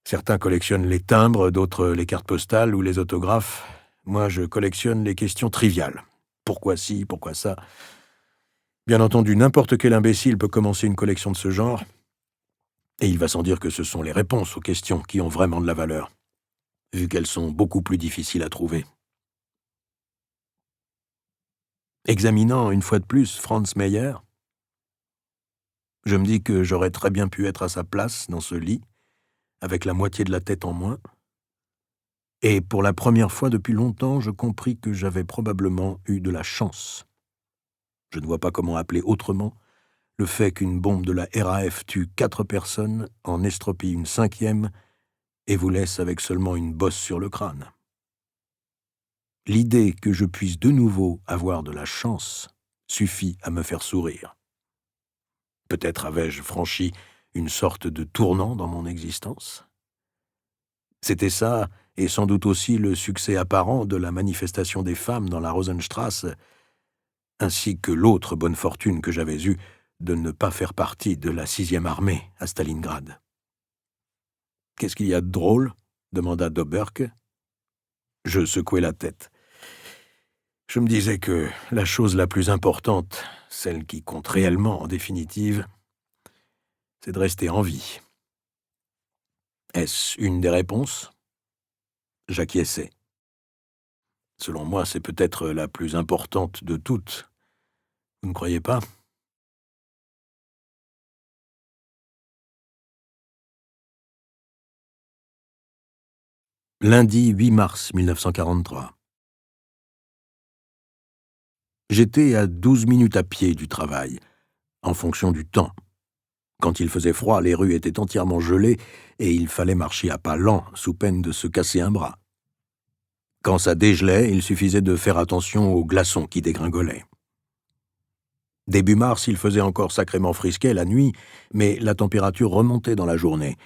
Certains collectionnent les timbres, d'autres les cartes postales ou les autographes. Moi, je collectionne les questions triviales. Pourquoi ci, pourquoi ça? Bien entendu, n'importe quel imbécile peut commencer une collection de ce genre, et il va sans dire que ce sont les réponses aux questions qui ont vraiment de la valeur, vu qu'elles sont beaucoup plus difficiles à trouver. Examinant une fois de plus Franz Meyer, je me dis que j'aurais très bien pu être à sa place dans ce lit, avec la moitié de la tête en moins, et pour la première fois depuis longtemps, je compris que j'avais probablement eu de la chance. Je ne vois pas comment appeler autrement le fait qu'une bombe de la RAF tue 4 personnes, en estropie une 5e et vous laisse avec seulement une bosse sur le crâne. L'idée que je puisse de nouveau avoir de la chance suffit à me faire sourire. Peut-être avais-je franchi une sorte de tournant dans mon existence. C'était ça, et sans doute aussi le succès apparent de la manifestation des femmes dans la Rosenstrasse, ainsi que l'autre bonne fortune que j'avais eue de ne pas faire partie de la 6e armée à Stalingrad. « Qu'est-ce qu'il y a de drôle ?» demanda Dobberke. Je secouai la tête. Je me disais que la chose la plus importante, celle qui compte réellement en définitive, c'est de rester en vie. Est-ce une des réponses? J'acquiesçai. Selon moi, c'est peut-être la plus importante de toutes. Vous ne croyez pas? Lundi 8 mars 1943. J'étais à 12 minutes à pied du travail, en fonction du temps. Quand il faisait froid, les rues étaient entièrement gelées et il fallait marcher à pas lents, sous peine de se casser un bras. Quand ça dégelait, il suffisait de faire attention aux glaçons qui dégringolaient. Début mars, il faisait encore sacrément frisquet la nuit, mais la température remontait dans la journée,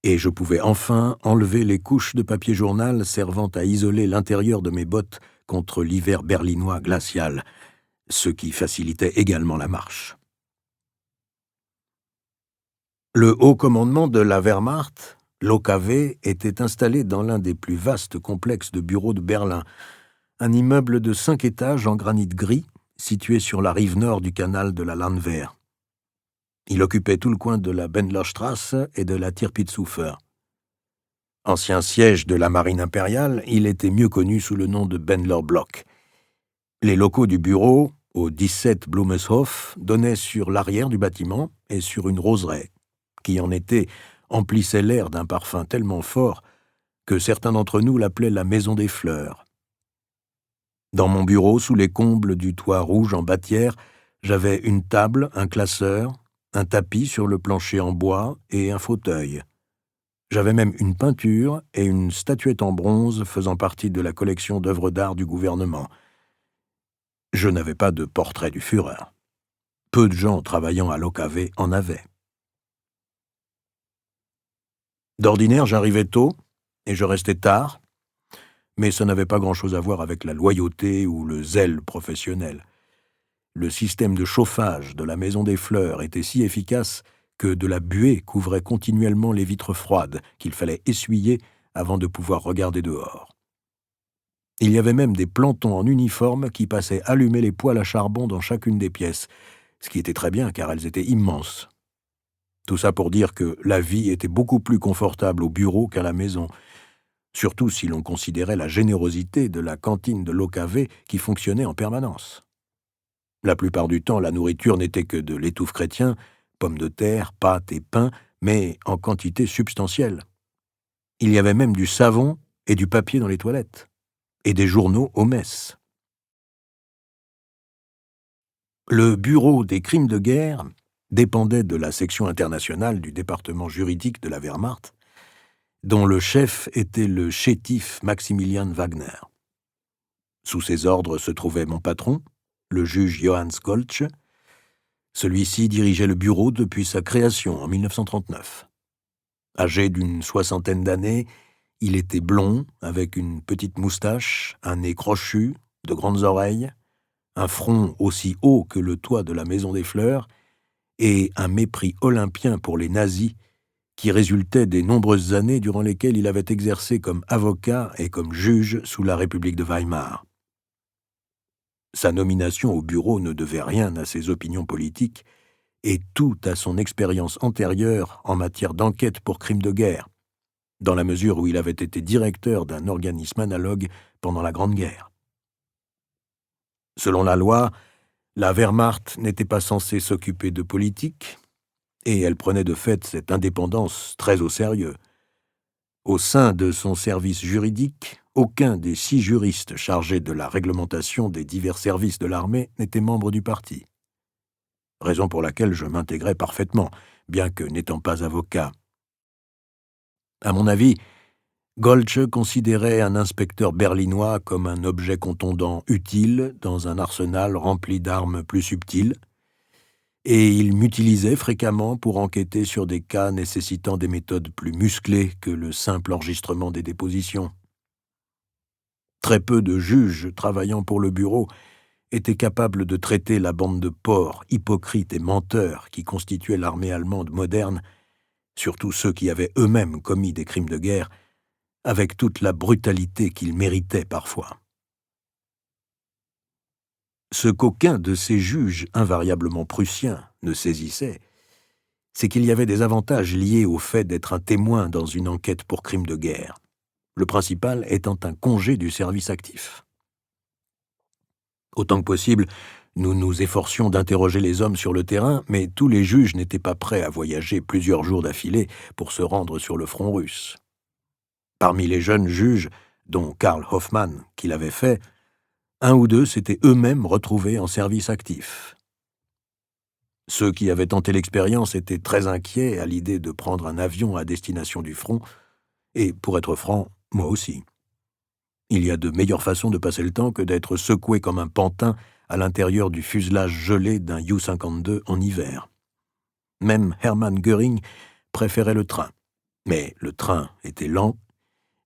et je pouvais enfin enlever les couches de papier journal servant à isoler l'intérieur de mes bottes contre l'hiver berlinois glacial, ce qui facilitait également la marche. Le haut commandement de la Wehrmacht, l'OKW, était installé dans l'un des plus vastes complexes de bureaux de Berlin, un immeuble de 5 étages en granit gris, situé sur la rive nord du canal de la Landwehr. Il occupait tout le coin de la Bendlerstrasse et de la Tirpitzufer. Ancien siège de la marine impériale, il était mieux connu sous le nom de Bendlerblock. Les locaux du bureau, au 17 Blumeshof, donnaient sur l'arrière du bâtiment et sur une roseraie, qui en été emplissait l'air d'un parfum tellement fort que certains d'entre nous l'appelaient la maison des fleurs. Dans mon bureau, sous les combles du toit rouge en bâtière, j'avais une table, un classeur, un tapis sur le plancher en bois et un fauteuil. J'avais même une peinture et une statuette en bronze faisant partie de la collection d'œuvres d'art du gouvernement. Je n'avais pas de portrait du Führer. Peu de gens travaillant à l'OKW en avaient. D'ordinaire, j'arrivais tôt et je restais tard, mais ça n'avait pas grand-chose à voir avec la loyauté ou le zèle professionnel. Le système de chauffage de la Maison des Fleurs était si efficace que de la buée couvrait continuellement les vitres froides qu'il fallait essuyer avant de pouvoir regarder dehors. Il y avait même des plantons en uniforme qui passaient allumer les poêles à charbon dans chacune des pièces, ce qui était très bien car elles étaient immenses. Tout ça pour dire que la vie était beaucoup plus confortable au bureau qu'à la maison, surtout si l'on considérait la générosité de la cantine de l'OKV qui fonctionnait en permanence. La plupart du temps, la nourriture n'était que de l'étouffe chrétien, pommes de terre, pâtes et pain, mais en quantité substantielle. Il y avait même du savon et du papier dans les toilettes, et des journaux aux messes. Le bureau des crimes de guerre dépendait de la section internationale du département juridique de la Wehrmacht, dont le chef était le chétif Maximilian Wagner. Sous ses ordres se trouvait mon patron, le juge Johannes Goltz. Celui-ci dirigeait le bureau depuis sa création en 1939. Âgé d'une 60aine d'années, il était blond, avec une petite moustache, un nez crochu, de grandes oreilles, un front aussi haut que le toit de la Maison des Fleurs, et un mépris olympien pour les nazis qui résultait des nombreuses années durant lesquelles il avait exercé comme avocat et comme juge sous la République de Weimar. Sa nomination au bureau ne devait rien à ses opinions politiques et tout à son expérience antérieure en matière d'enquête pour crimes de guerre, dans la mesure où il avait été directeur d'un organisme analogue pendant la Grande Guerre. Selon la loi, la Wehrmacht n'était pas censée s'occuper de politique, et elle prenait de fait cette indépendance très au sérieux. Au sein de son service juridique, aucun des 6 juristes chargés de la réglementation des divers services de l'armée n'était membre du parti. Raison pour laquelle je m'intégrais parfaitement, bien que n'étant pas avocat. À mon avis, Goltz considérait un inspecteur berlinois comme un objet contondant utile dans un arsenal rempli d'armes plus subtiles, et il m'utilisait fréquemment pour enquêter sur des cas nécessitant des méthodes plus musclées que le simple enregistrement des dépositions. Très peu de juges travaillant pour le bureau étaient capables de traiter la bande de porcs, hypocrites et menteurs qui constituait l'armée allemande moderne, surtout ceux qui avaient eux-mêmes commis des crimes de guerre, avec toute la brutalité qu'ils méritaient parfois. Ce qu'aucun de ces juges invariablement prussiens ne saisissait, c'est qu'il y avait des avantages liés au fait d'être un témoin dans une enquête pour crimes de guerre, le principal étant un congé du service actif. Autant que possible, nous nous efforcions d'interroger les hommes sur le terrain, mais tous les juges n'étaient pas prêts à voyager plusieurs jours d'affilée pour se rendre sur le front russe. Parmi les jeunes juges, dont Karl Hoffmann, qui l'avait fait, 1 ou 2 s'étaient eux-mêmes retrouvés en service actif. Ceux qui avaient tenté l'expérience étaient très inquiets à l'idée de prendre un avion à destination du front, et, pour être franc, moi aussi. Il y a de meilleures façons de passer le temps que d'être secoué comme un pantin à l'intérieur du fuselage gelé d'un U-52 en hiver. Même Hermann Göring préférait le train, mais le train était lent,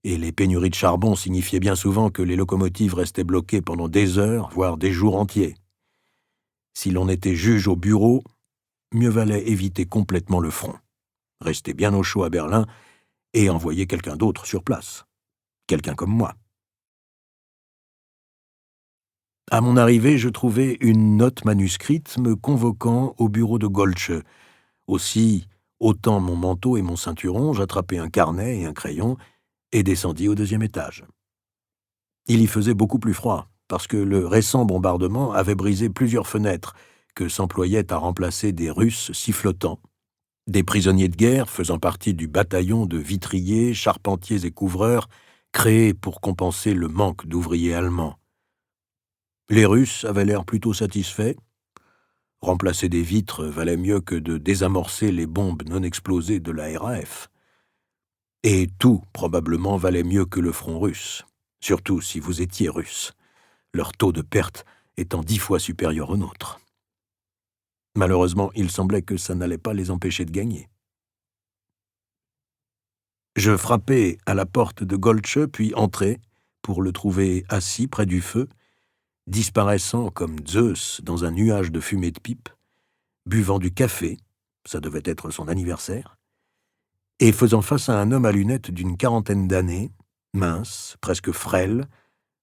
et les pénuries de charbon signifiaient bien souvent que les locomotives restaient bloquées pendant des heures, voire des jours entiers. Si l'on était juge au bureau, mieux valait éviter complètement le front, rester bien au chaud à Berlin et envoyer quelqu'un d'autre sur place, quelqu'un comme moi. À mon arrivée, je trouvai une note manuscrite me convoquant au bureau de Goltz. Aussi, ôtant mon manteau et mon ceinturon, j'attrapai un carnet et un crayon et descendis au 2e étage. Il y faisait beaucoup plus froid, parce que le récent bombardement avait brisé plusieurs fenêtres que s'employaient à remplacer des Russes sifflotants, des prisonniers de guerre faisant partie du bataillon de vitriers, charpentiers et couvreurs créé pour compenser le manque d'ouvriers allemands. Les Russes avaient l'air plutôt satisfaits. Remplacer des vitres valait mieux que de désamorcer les bombes non explosées de la RAF. Et tout, probablement, valait mieux que le front russe, surtout si vous étiez russe, leur taux de perte étant 10 fois supérieur au nôtre. Malheureusement, il semblait que ça n'allait pas les empêcher de gagner. Je frappai à la porte de Goltz, puis entrai, pour le trouver assis près du feu, disparaissant comme Zeus dans un nuage de fumée de pipe, buvant du café, ça devait être son anniversaire, et faisant face à un homme à lunettes d'une 40aine d'années, mince, presque frêle,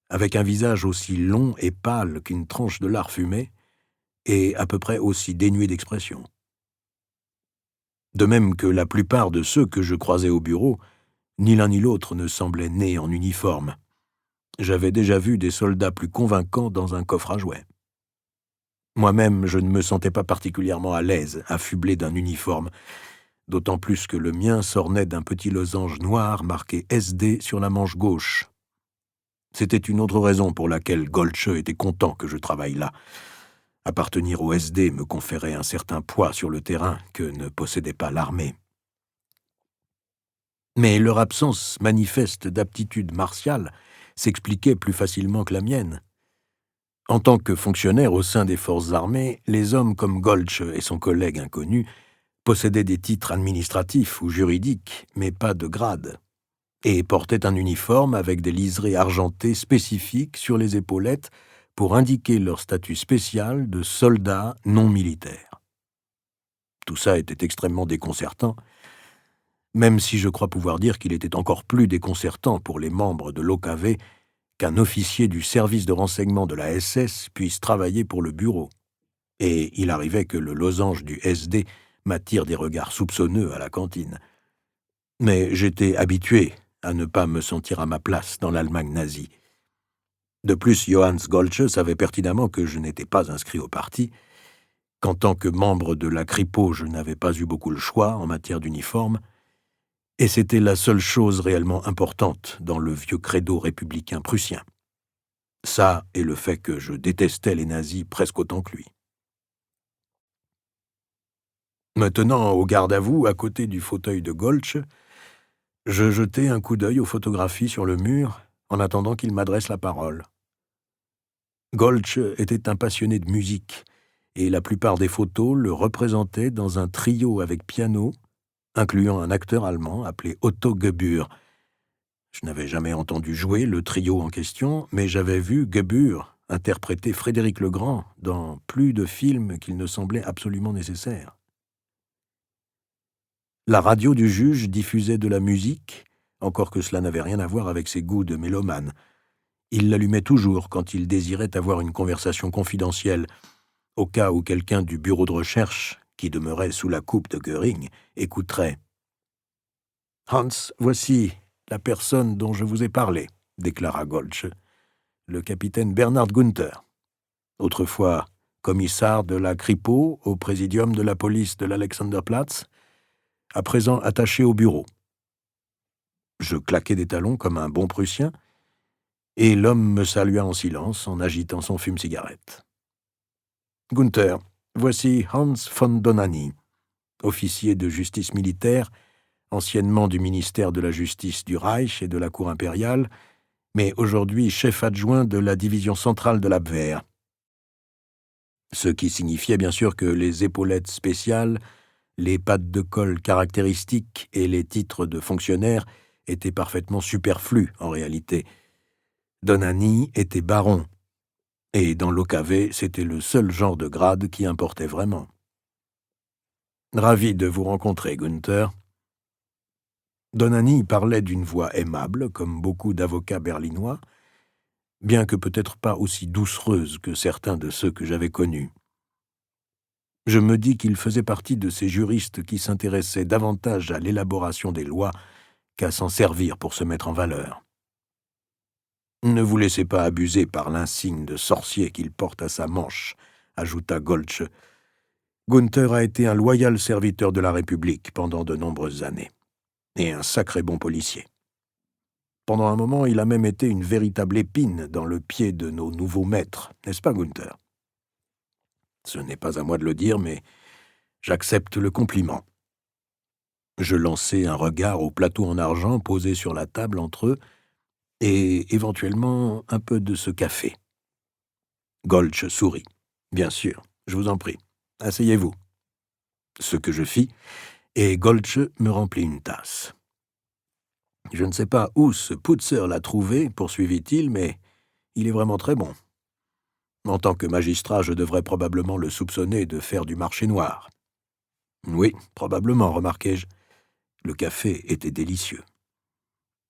avec un visage aussi long et pâle qu'une tranche de lard fumé, et à peu près aussi dénué d'expression. De même que la plupart de ceux que je croisais au bureau, ni l'un ni l'autre ne semblaient nés en uniforme. J'avais déjà vu des soldats plus convaincants dans un coffre à jouets. Moi-même, je ne me sentais pas particulièrement à l'aise, affublé d'un uniforme, d'autant plus que le mien s'ornait d'un petit losange noir marqué SD sur la manche gauche. C'était une autre raison pour laquelle Goltze était content que je travaille là. Appartenir au SD me conférait un certain poids sur le terrain que ne possédait pas l'armée. Mais leur absence manifeste d'aptitude martiale s'expliquait plus facilement que la mienne. En tant que fonctionnaire au sein des forces armées, les hommes comme Goltze et son collègue inconnu possédaient des titres administratifs ou juridiques, mais pas de grade, et portaient un uniforme avec des liserés argentés spécifiques sur les épaulettes pour indiquer leur statut spécial de soldats non militaires. Tout ça était extrêmement déconcertant, même si je crois pouvoir dire qu'il était encore plus déconcertant pour les membres de l'OKW qu'un officier du service de renseignement de la SS puisse travailler pour le bureau. Et il arrivait que le losange du SD m'attire des regards soupçonneux à la cantine. Mais j'étais habitué à ne pas me sentir à ma place dans l'Allemagne nazie. De plus, Johannes Goltze savait pertinemment que je n'étais pas inscrit au parti, qu'en tant que membre de la Kripo, je n'avais pas eu beaucoup le choix en matière d'uniforme, et c'était la seule chose réellement importante dans le vieux credo républicain prussien. Ça et le fait que je détestais les nazis presque autant que lui. Me tenant au garde à vous à côté du fauteuil de Goltze, je jetai un coup d'œil aux photographies sur le mur en attendant qu'il m'adresse la parole. Goltze était un passionné de musique, et la plupart des photos le représentaient dans un trio avec piano, incluant un acteur allemand appelé Otto Gebühr. Je n'avais jamais entendu jouer le trio en question, mais j'avais vu Gebühr interpréter Frédéric le Grand dans plus de films qu'il ne semblait absolument nécessaire. La radio du juge diffusait de la musique, encore que cela n'avait rien à voir avec ses goûts de mélomane. Il l'allumait toujours quand il désirait avoir une conversation confidentielle, au cas où quelqu'un du bureau de recherche, qui demeurait sous la coupe de Göring, écouterait. « Hans, voici la personne dont je vous ai parlé, » déclara Goltze, le capitaine Bernhard Günther, autrefois commissaire de la Kripo au présidium de la police de l'Alexanderplatz, à présent attaché au bureau. Je claquai des talons comme un bon Prussien, et l'homme me salua en silence en agitant son fume-cigarette. « Günther, voici Hans von Dohnanyi, officier de justice militaire, anciennement du ministère de la Justice du Reich et de la Cour impériale, mais aujourd'hui chef adjoint de la division centrale de l'Abwehr. » Ce qui signifiait bien sûr que les épaulettes spéciales, les pattes de colle caractéristiques et les titres de fonctionnaire étaient parfaitement superflus en réalité. Dohnanyi était baron, et dans l'OKW, c'était le seul genre de grade qui importait vraiment. « Ravi de vous rencontrer, Günther. » Dohnanyi parlait d'une voix aimable, comme beaucoup d'avocats berlinois, bien que peut-être pas aussi doucereuse que certains de ceux que j'avais connus. Je me dis qu'il faisait partie de ces juristes qui s'intéressaient davantage à l'élaboration des lois qu'à s'en servir pour se mettre en valeur. « Ne vous laissez pas abuser par l'insigne de sorcier qu'il porte à sa manche, » ajouta Goltze. « Günther a été un loyal serviteur de la République pendant de nombreuses années, et un sacré bon policier. Pendant un moment, il a même été une véritable épine dans le pied de nos nouveaux maîtres, n'est-ce pas, Günther? Ce n'est pas à moi de le dire, mais j'accepte le compliment. » Je lançai un regard au plateau en argent posé sur la table entre eux, et éventuellement un peu de ce café. Goltze sourit. « Bien sûr, je vous en prie. Asseyez-vous. » Ce que je fis, et Goltze me remplit une tasse. « Je ne sais pas où ce Putzer l'a trouvé, poursuivit-il, mais il est vraiment très bon. En tant que magistrat, je devrais probablement le soupçonner de faire du marché noir. » « Oui, probablement, remarquai-je. Le café était délicieux.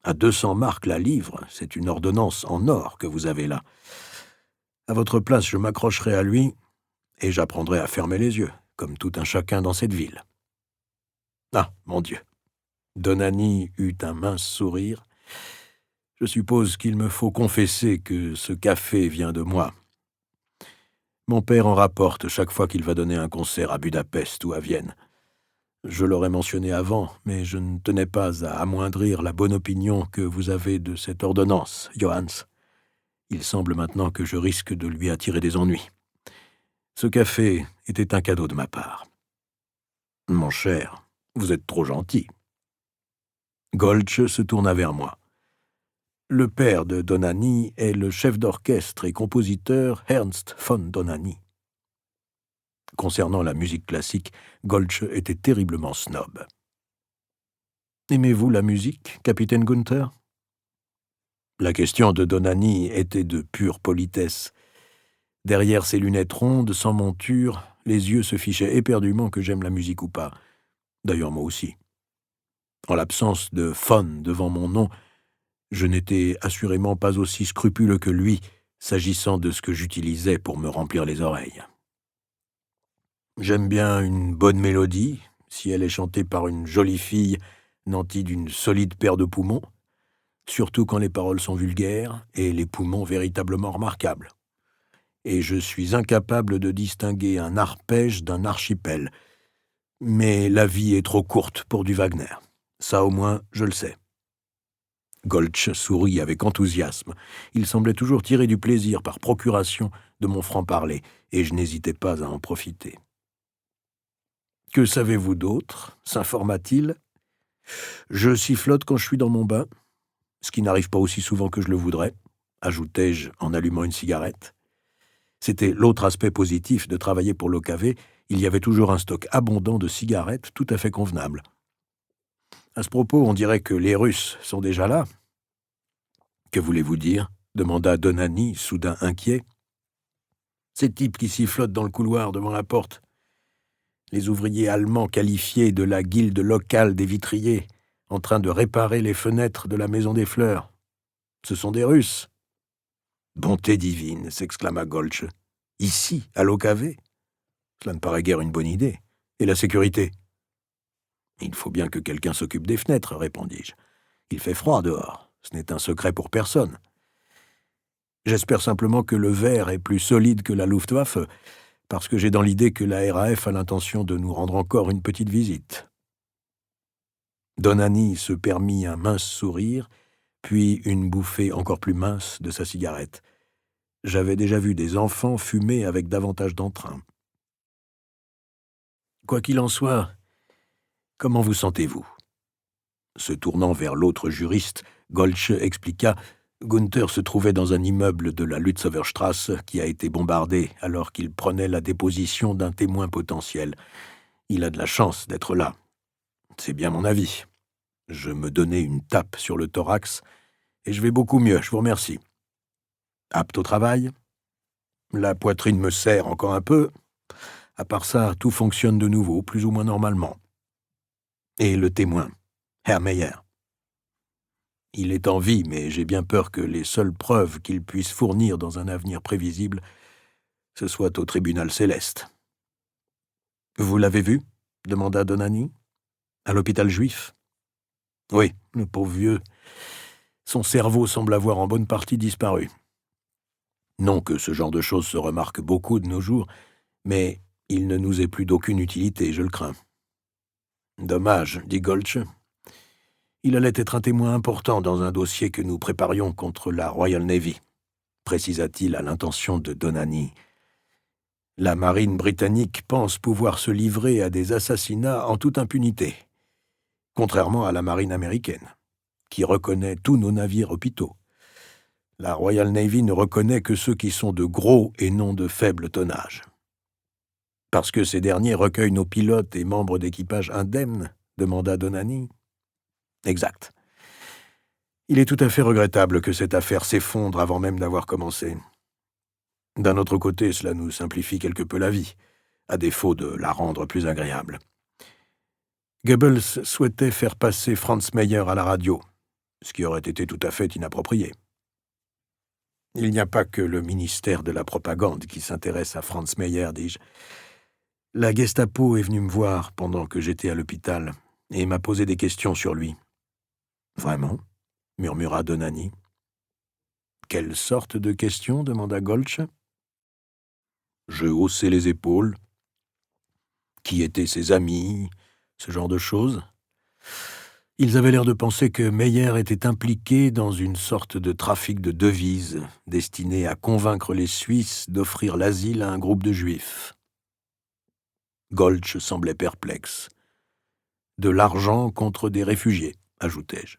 À 200 marks la livre, c'est une ordonnance en or que vous avez là. À votre place, je m'accrocherai à lui, et j'apprendrai à fermer les yeux, comme tout un chacun dans cette ville. Ah, mon Dieu ! Donany eut un mince sourire. Je suppose qu'il me faut confesser que ce café vient de moi. Mon père en rapporte chaque fois qu'il va donner un concert à Budapest ou à Vienne. Je l'aurais mentionné avant, mais je ne tenais pas à amoindrir la bonne opinion que vous avez de cette ordonnance, Johannes. Il semble maintenant que je risque de lui attirer des ennuis. Ce café était un cadeau de ma part. Mon cher, vous êtes trop gentil. Goltz se tourna vers moi. Le père de Donany est le chef d'orchestre et compositeur Ernst von Donany. Concernant la musique classique, Goltz était terriblement snob. Aimez-vous la musique, capitaine Gunther ? La question de Donany était de pure politesse. Derrière ses lunettes rondes, sans monture, les yeux se fichaient éperdument que j'aime la musique ou pas. D'ailleurs, moi aussi. En l'absence de von devant mon nom, je n'étais assurément pas aussi scrupuleux que lui, s'agissant de ce que j'utilisais pour me remplir les oreilles. J'aime bien une bonne mélodie, si elle est chantée par une jolie fille nantie d'une solide paire de poumons, surtout quand les paroles sont vulgaires et les poumons véritablement remarquables. Et je suis incapable de distinguer un arpège d'un archipel. Mais la vie est trop courte pour du Wagner. Ça, au moins, je le sais. Goltz sourit avec enthousiasme. Il semblait toujours tirer du plaisir par procuration de mon franc-parler, et je n'hésitais pas à en profiter. « Que savez-vous d'autre » s'informa-t-il. « Je sifflote quand je suis dans mon bain, ce qui n'arrive pas aussi souvent que je le voudrais, » ajoutai-je en allumant une cigarette. C'était l'autre aspect positif de travailler pour l'OKV, il y avait toujours un stock abondant de cigarettes tout à fait convenable. À ce propos, on dirait que les Russes sont déjà là. « Que voulez-vous dire » demanda Donany, soudain inquiet. « Ces types qui sifflotent dans le couloir devant la porte. Les ouvriers allemands qualifiés de la guilde locale des vitriers, en train de réparer les fenêtres de la Maison des Fleurs. Ce sont des Russes. »« Bonté divine » s'exclama Goltz. « Ici, à l'OKV ? Cela ne paraît guère une bonne idée. Et la sécurité ? » ?»« Il faut bien que quelqu'un s'occupe des fenêtres, répondis-je. Il fait froid dehors. Ce n'est un secret pour personne. J'espère simplement que le verre est plus solide que la Luftwaffe, parce que j'ai dans l'idée que la RAF a l'intention de nous rendre encore une petite visite. Donany se permit un mince sourire, puis une bouffée encore plus mince de sa cigarette. J'avais déjà vu des enfants fumer avec davantage d'entrain. Quoi qu'il en soit, comment vous sentez-vous ? Se tournant vers l'autre juriste, Goltz expliqua « Gunther se trouvait dans un immeuble de la Lützowerstrasse qui a été bombardé alors qu'il prenait la déposition d'un témoin potentiel. Il a de la chance d'être là. C'est bien mon avis. Je me donnai une tape sur le thorax et je vais beaucoup mieux, je vous remercie. Apte au travail ? La poitrine me serre encore un peu. À part ça, tout fonctionne de nouveau, plus ou moins normalement. Et le témoin, Herr Meyer. Il est en vie, mais j'ai bien peur que les seules preuves qu'il puisse fournir dans un avenir prévisible, ce soit au tribunal céleste. « Vous l'avez vu » demanda Donany. « À l'hôpital juif ?»« Oui, le pauvre vieux. Son cerveau semble avoir en bonne partie disparu. Non que ce genre de choses se remarque beaucoup de nos jours, mais il ne nous est plus d'aucune utilité, je le crains. »« Dommage, » dit Goltz. Il allait être un témoin important dans un dossier que nous préparions contre la Royal Navy, précisa-t-il à l'intention de Donany. La marine britannique pense pouvoir se livrer à des assassinats en toute impunité, contrairement à la marine américaine, qui reconnaît tous nos navires hôpitaux. La Royal Navy ne reconnaît que ceux qui sont de gros et non de faible tonnage. Parce que ces derniers recueillent nos pilotes et membres d'équipage indemnes, demanda Donany. Exact. Il est tout à fait regrettable que cette affaire s'effondre avant même d'avoir commencé. D'un autre côté, cela nous simplifie quelque peu la vie, à défaut de la rendre plus agréable. Goebbels souhaitait faire passer Franz Meyer à la radio, ce qui aurait été tout à fait inapproprié. Il n'y a pas que le ministère de la propagande qui s'intéresse à Franz Meyer, dis-je. La Gestapo est venue me voir pendant que j'étais à l'hôpital et m'a posé des questions sur lui. « Vraiment ?» murmura Donani. « Quelle sorte de questions ?» demanda Goltz. Je haussai les épaules. Qui étaient ses amis, ce genre de choses. Ils avaient l'air de penser que Meyer était impliqué dans une sorte de trafic de devises destiné à convaincre les Suisses d'offrir l'asile à un groupe de Juifs. Goltz semblait perplexe. De l'argent contre des réfugiés, ajoutai-je.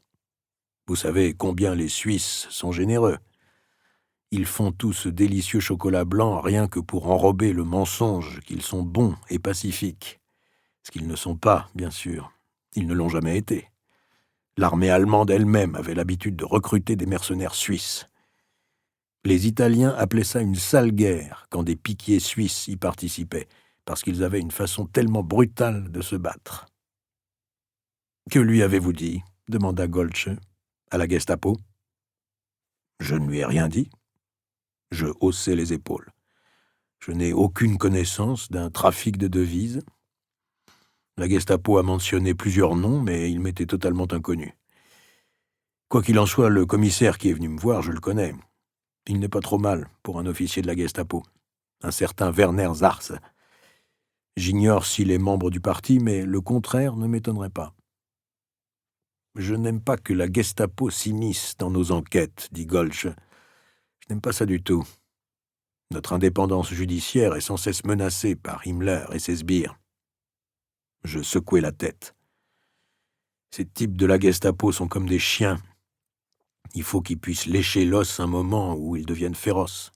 Vous savez combien les Suisses sont généreux. Ils font tout ce délicieux chocolat blanc rien que pour enrober le mensonge qu'ils sont bons et pacifiques. Ce qu'ils ne sont pas, bien sûr. Ils ne l'ont jamais été. L'armée allemande elle-même avait l'habitude de recruter des mercenaires suisses. Les Italiens appelaient ça une sale guerre quand des piquiers suisses y participaient, parce qu'ils avaient une façon tellement brutale de se battre. « Que lui avez-vous dit ?» demanda Goltz. « À la Gestapo ?» Je ne lui ai rien dit. Je haussai les épaules. Je n'ai aucune connaissance d'un trafic de devises. La Gestapo a mentionné plusieurs noms, mais il m'était totalement inconnu. Quoi qu'il en soit, le commissaire qui est venu me voir, je le connais. Il n'est pas trop mal pour un officier de la Gestapo. Un certain Werner Zars. J'ignore s'il est membre du parti, mais le contraire ne m'étonnerait pas. Je n'aime pas que la Gestapo s'immisce dans nos enquêtes, dit Goltz. Je n'aime pas ça du tout. Notre indépendance judiciaire est sans cesse menacée par Himmler et ses sbires. Je secouai la tête. Ces types de la Gestapo sont comme des chiens. Il faut qu'ils puissent lécher l'os un moment où ils deviennent féroces.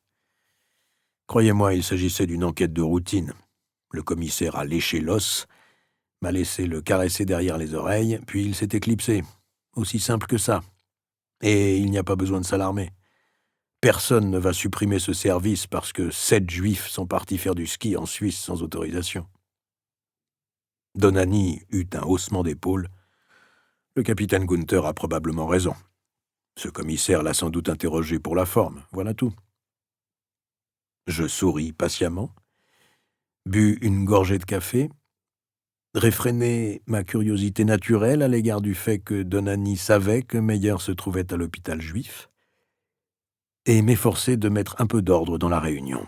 Croyez-moi, il s'agissait d'une enquête de routine. Le commissaire a léché l'os, m'a laissé le caresser derrière les oreilles, puis il s'est éclipsé. Aussi simple que ça. Et il n'y a pas besoin de s'alarmer. Personne ne va supprimer ce service parce que 7 Juifs sont partis faire du ski en Suisse sans autorisation. Donani eut un haussement d'épaule. Le capitaine Gunther a probablement raison. Ce commissaire l'a sans doute interrogé pour la forme, voilà tout. Je souris patiemment, bus une gorgée de café, réfrénai ma curiosité naturelle à l'égard du fait que Donani savait que Meyer se trouvait à l'hôpital juif, et m'efforçai de mettre un peu d'ordre dans la réunion.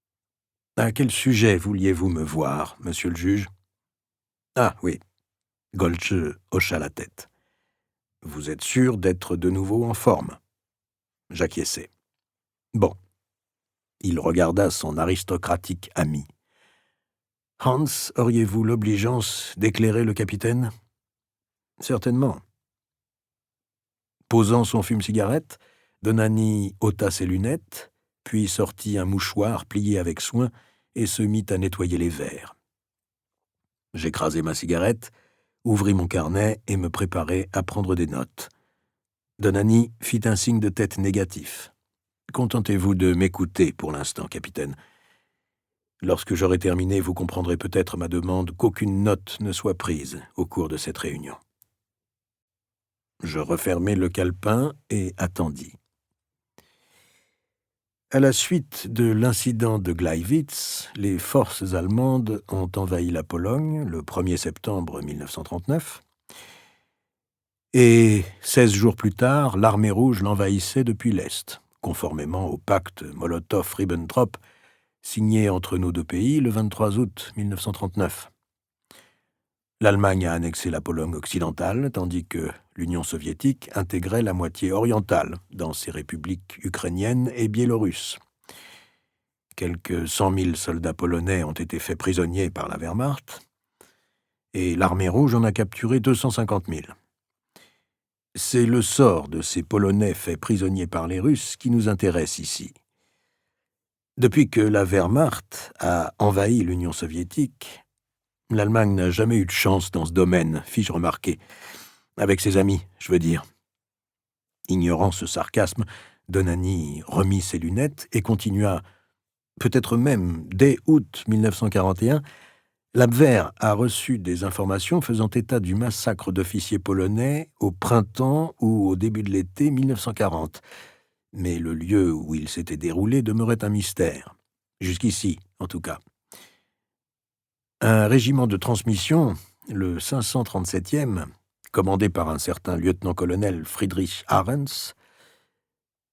« À quel sujet vouliez-vous me voir, monsieur le juge ?»« Ah, oui. » Goltz hocha la tête. « Vous êtes sûr d'être de nouveau en forme ?» J'acquiesçai. « Bon. » Il regarda son aristocratique ami. « Hans, auriez-vous l'obligeance d'éclairer le capitaine ?»« Certainement. » Posant son fume-cigarette, Donani ôta ses lunettes, puis sortit un mouchoir plié avec soin et se mit à nettoyer les verres. J'écrasai ma cigarette, ouvris mon carnet et me préparai à prendre des notes. Donani fit un signe de tête négatif. « Contentez-vous de m'écouter pour l'instant, capitaine. Lorsque j'aurai terminé, vous comprendrez peut-être ma demande qu'aucune note ne soit prise au cours de cette réunion. » Je refermai le calepin et attendis. À la suite de l'incident de Gleiwitz, les forces allemandes ont envahi la Pologne le 1er septembre 1939 et 16 jours plus tard, l'armée rouge l'envahissait depuis l'Est, conformément au pacte Molotov-Ribbentrop signé entre nos deux pays le 23 août 1939. L'Allemagne a annexé la Pologne occidentale, tandis que l'Union soviétique intégrait la moitié orientale dans ses républiques ukrainiennes et biélorusses. Quelques 100 000 soldats polonais ont été faits prisonniers par la Wehrmacht, et l'armée rouge en a capturé 250 000. C'est le sort de ces Polonais faits prisonniers par les Russes qui nous intéresse ici. Depuis que la Wehrmacht a envahi l'Union soviétique, l'Allemagne n'a jamais eu de chance dans ce domaine, fis-je remarquer. Avec ses amis, je veux dire. Ignorant ce sarcasme, Donani remit ses lunettes et continua. Peut-être même, dès août 1941, l'Abwehr a reçu des informations faisant état du massacre d'officiers polonais au printemps ou au début de l'été 1940. mais le lieu où il s'était déroulé demeurait un mystère. Jusqu'ici, en tout cas. Un régiment de transmission, le 537e, commandé par un certain lieutenant-colonel Friedrich Ahrens,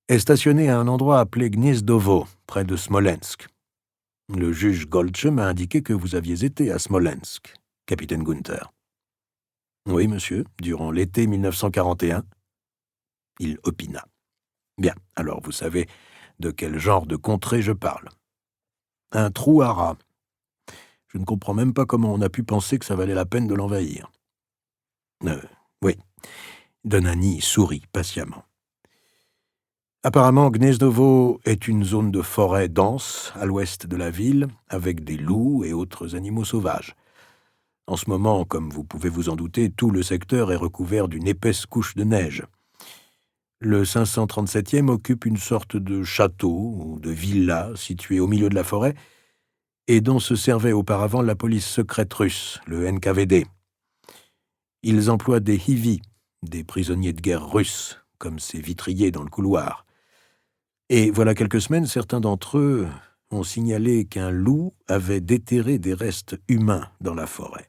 est stationné à un endroit appelé Gniezdovo, près de Smolensk. Le juge Goltze m'a indiqué que vous aviez été à Smolensk, capitaine Gunther. Oui, monsieur, durant l'été 1941. Il opina. Bien, alors vous savez de quel genre de contrée je parle. Un trou à rats. Je ne comprends même pas comment on a pu penser que ça valait la peine de l'envahir. Oui. Donani sourit patiemment. Apparemment, Gniezdovo est une zone de forêt dense à l'ouest de la ville, avec des loups et autres animaux sauvages. En ce moment, comme vous pouvez vous en douter, tout le secteur est recouvert d'une épaisse couche de neige. Le 537e occupe une sorte de château ou de villa situé au milieu de la forêt et dont se servait auparavant la police secrète russe, le NKVD. Ils emploient des hivis, des prisonniers de guerre russes, comme ces vitriers dans le couloir. Et voilà quelques semaines, certains d'entre eux ont signalé qu'un loup avait déterré des restes humains dans la forêt.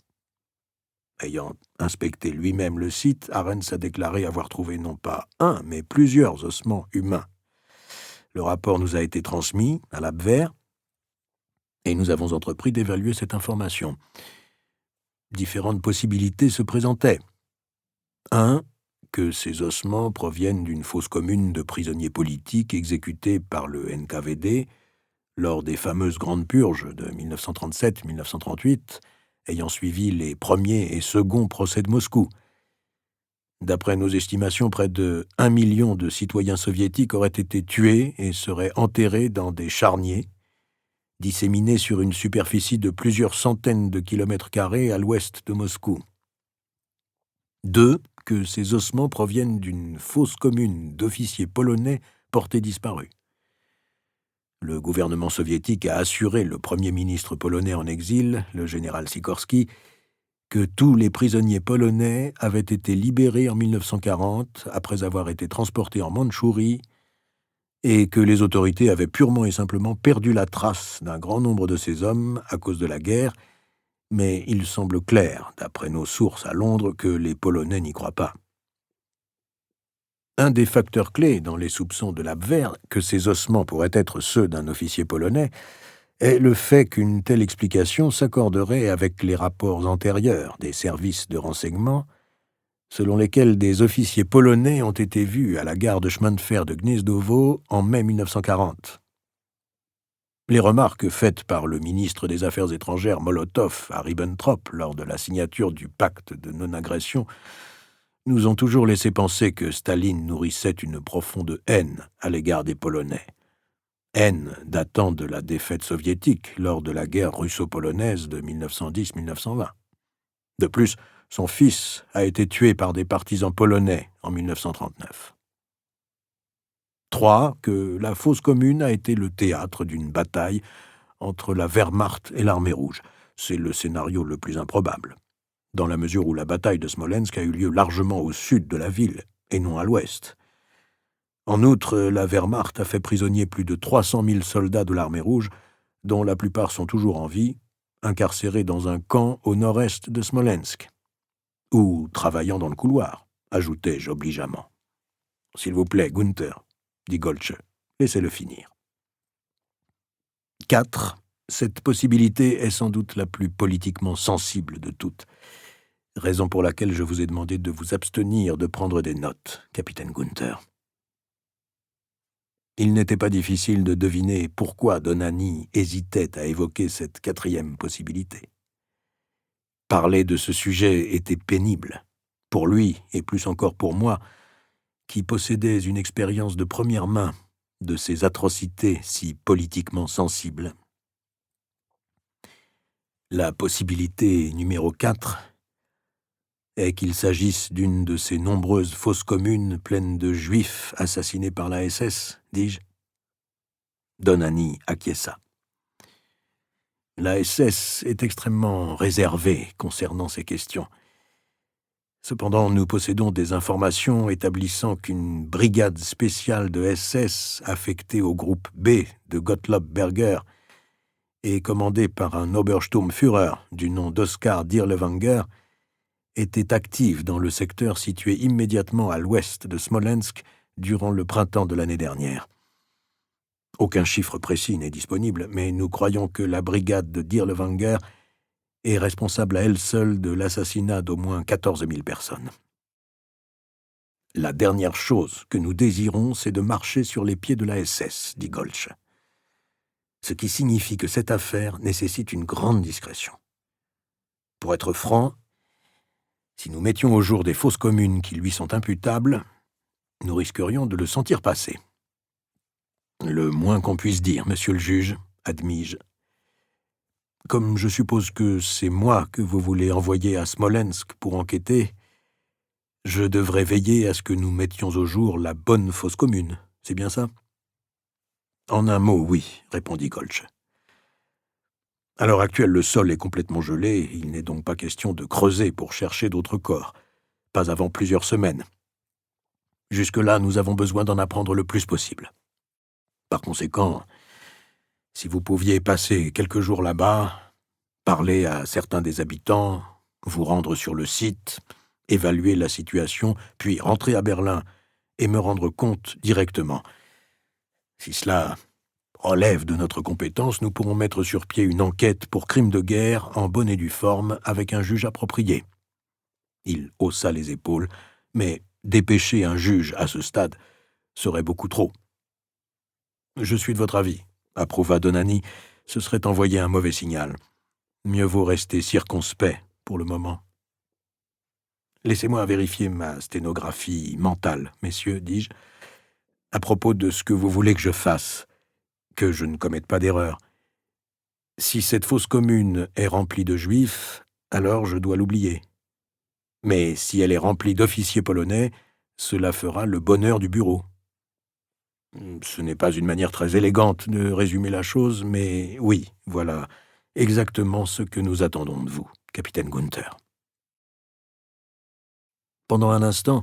Ayant inspecté lui-même le site, Ahrens a déclaré avoir trouvé non pas un, mais plusieurs ossements humains. Le rapport nous a été transmis à l'Abwehr et nous avons entrepris d'évaluer cette information. Différentes possibilités se présentaient. 1. Que ces ossements proviennent d'une fosse commune de prisonniers politiques exécutés par le NKVD lors des fameuses grandes purges de 1937-1938, ayant suivi les premiers et seconds procès de Moscou. D'après nos estimations, près de 1 million de citoyens soviétiques auraient été tués et seraient enterrés dans des charniers, disséminés sur une superficie de plusieurs centaines de kilomètres carrés à l'ouest de Moscou. 2. Que ces ossements proviennent d'une fosse commune d'officiers polonais portés disparus. Le gouvernement soviétique a assuré le premier ministre polonais en exil, le général Sikorski, que tous les prisonniers polonais avaient été libérés en 1940 après avoir été transportés en Mandchourie et que les autorités avaient purement et simplement perdu la trace d'un grand nombre de ces hommes à cause de la guerre, mais il semble clair, d'après nos sources à Londres, que les Polonais n'y croient pas. Un des facteurs clés dans les soupçons de l'Abwehr que ces ossements pourraient être ceux d'un officier polonais est le fait qu'une telle explication s'accorderait avec les rapports antérieurs des services de renseignement, selon lesquels des officiers polonais ont été vus à la gare de chemin de fer de Gniezdovo en mai 1940. Les remarques faites par le ministre des Affaires étrangères Molotov à Ribbentrop lors de la signature du pacte de non-agression nous ont toujours laissé penser que Staline nourrissait une profonde haine à l'égard des Polonais. Haine datant de la défaite soviétique lors de la guerre russo-polonaise de 1910-1920. De plus, son fils a été tué par des partisans polonais en 1939. 3. Que la fosse commune a été le théâtre d'une bataille entre la Wehrmacht et l'armée rouge. C'est le scénario le plus improbable, dans la mesure où la bataille de Smolensk a eu lieu largement au sud de la ville, et non à l'ouest. En outre, la Wehrmacht a fait prisonnier plus de 300 000 soldats de l'armée rouge, dont la plupart sont toujours en vie, incarcérés dans un camp au nord-est de Smolensk, ou travaillant dans le couloir, ajoutai-je obligeamment. « S'il vous plaît, Gunther, » dit Goltze, « laissez-le finir. » 4. Cette possibilité est sans doute la plus politiquement sensible de toutes, raison pour laquelle je vous ai demandé de vous abstenir de prendre des notes, capitaine Gunther. Il n'était pas difficile de deviner pourquoi Donani hésitait à évoquer cette 4e possibilité. Parler de ce sujet était pénible, pour lui et plus encore pour moi, qui possédais une expérience de première main de ces atrocités si politiquement sensibles. La possibilité numéro 4 est qu'il s'agisse d'une de ces nombreuses fosses communes pleines de juifs assassinés par la SS, dis-je. Donani acquiesça. La SS est extrêmement réservée concernant ces questions. Cependant, nous possédons des informations établissant qu'une brigade spéciale de SS affectée au groupe B de Gottlob Berger et commandée par un Obersturmführer du nom d'Oskar Dirlewanger était active dans le secteur situé immédiatement à l'ouest de Smolensk durant le printemps de l'année dernière. Aucun chiffre précis n'est disponible, mais nous croyons que la brigade de Dirlewanger est responsable à elle seule de l'assassinat d'au moins 14 000 personnes. La dernière chose que nous désirons, c'est de marcher sur les pieds de la SS, dit Goltz. Ce qui signifie que cette affaire nécessite une grande discrétion. Pour être franc, si nous mettions au jour des fausses communes qui lui sont imputables, nous risquerions de le sentir passer. Le moins qu'on puisse dire, monsieur le juge, admis-je. Comme je suppose que c'est moi que vous voulez envoyer à Smolensk pour enquêter, je devrais veiller à ce que nous mettions au jour la bonne fosse commune. C'est bien ça? En un mot, oui, répondit Goltz. À l'heure actuelle, le sol est complètement gelé, il n'est donc pas question de creuser pour chercher d'autres corps, pas avant plusieurs semaines. Jusque-là, nous avons besoin d'en apprendre le plus possible. Par conséquent, si vous pouviez passer quelques jours là-bas, parler à certains des habitants, vous rendre sur le site, évaluer la situation, puis rentrer à Berlin et me rendre compte directement. Si cela relève de notre compétence, nous pourrons mettre sur pied une enquête pour crime de guerre en bonne et due forme avec un juge approprié. Il haussa les épaules, mais dépêcher un juge à ce stade serait beaucoup trop. Je suis de votre avis, approuva Donani, ce serait envoyer un mauvais signal. Mieux vaut rester circonspect pour le moment. Laissez-moi vérifier ma sténographie mentale, messieurs, dis-je, à propos de ce que vous voulez que je fasse, que je ne commette pas d'erreur. Si cette fosse commune est remplie de juifs, alors je dois l'oublier. Mais si elle est remplie d'officiers polonais, cela fera le bonheur du bureau. Ce n'est pas une manière très élégante de résumer la chose, mais oui, voilà exactement ce que nous attendons de vous, capitaine Gunther. Pendant un instant,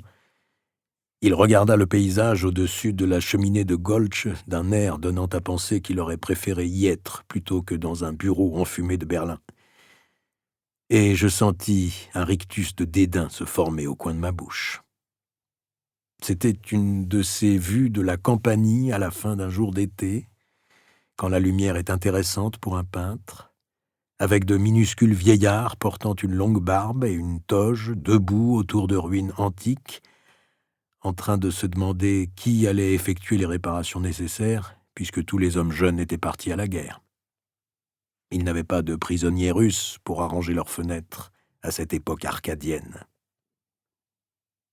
il regarda le paysage au-dessus de la cheminée de Goltz d'un air donnant à penser qu'il aurait préféré y être plutôt que dans un bureau enfumé de Berlin. Et je sentis un rictus de dédain se former au coin de ma bouche. C'était une de ces vues de la Campanie à la fin d'un jour d'été, quand la lumière est intéressante pour un peintre, avec de minuscules vieillards portant une longue barbe et une toge, debout autour de ruines antiques, en train de se demander qui allait effectuer les réparations nécessaires, puisque tous les hommes jeunes étaient partis à la guerre. Ils n'avaient pas de prisonniers russes pour arranger leurs fenêtres à cette époque arcadienne.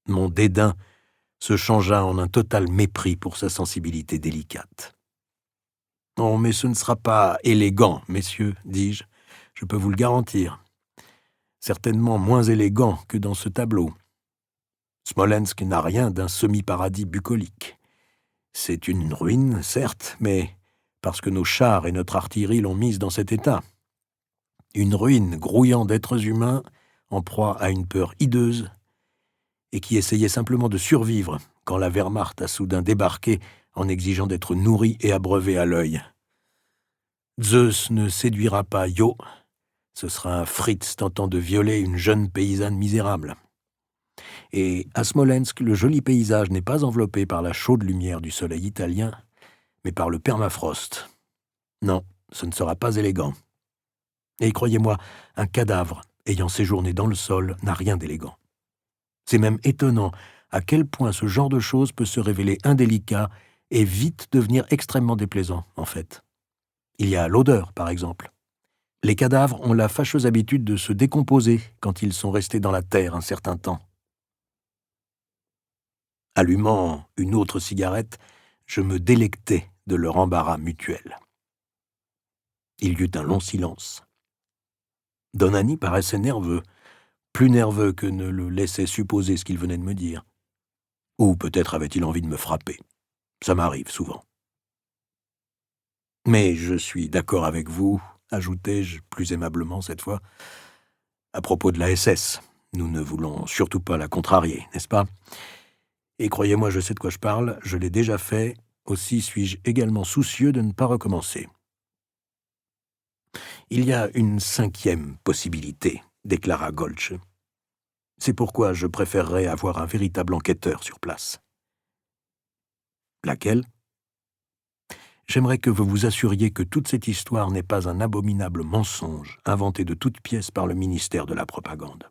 Mon dédain se changea en un total mépris pour sa sensibilité délicate. « Oh, mais ce ne sera pas élégant, messieurs, dis-je, je peux vous le garantir. Certainement moins élégant que dans ce tableau. Smolensk n'a rien d'un semi-paradis bucolique. C'est une ruine, certes, mais parce que nos chars et notre artillerie l'ont mise dans cet état. Une ruine grouillant d'êtres humains en proie à une peur hideuse et qui essayait simplement de survivre quand la Wehrmacht a soudain débarqué en exigeant d'être nourrie et abreuvée à l'œil. Zeus ne séduira pas Io, ce sera un Fritz tentant de violer une jeune paysanne misérable. Et à Smolensk, le joli paysage n'est pas enveloppé par la chaude lumière du soleil italien, mais par le permafrost. Non, ce ne sera pas élégant. Et croyez-moi, un cadavre ayant séjourné dans le sol n'a rien d'élégant. C'est même étonnant à quel point ce genre de choses peut se révéler indélicat et vite devenir extrêmement déplaisant, en fait. Il y a l'odeur, par exemple. Les cadavres ont la fâcheuse habitude de se décomposer quand ils sont restés dans la terre un certain temps. Allumant une autre cigarette, je me délectais de leur embarras mutuel. Il y eut un long silence. Donani paraissait nerveux, plus nerveux que ne le laissait supposer ce qu'il venait de me dire. Ou peut-être avait-il envie de me frapper. Ça m'arrive souvent. Mais je suis d'accord avec vous, ajoutai-je plus aimablement cette fois, à propos de la SS. Nous ne voulons surtout pas la contrarier, n'est-ce pas? Et croyez-moi, je sais de quoi je parle, je l'ai déjà fait, aussi suis-je également soucieux de ne pas recommencer. Il y a une 5e possibilité, déclara Golch. C'est pourquoi je préférerais avoir un véritable enquêteur sur place. Laquelle? J'aimerais que vous vous assuriez que toute cette histoire n'est pas un abominable mensonge inventé de toutes pièces par le ministère de la Propagande.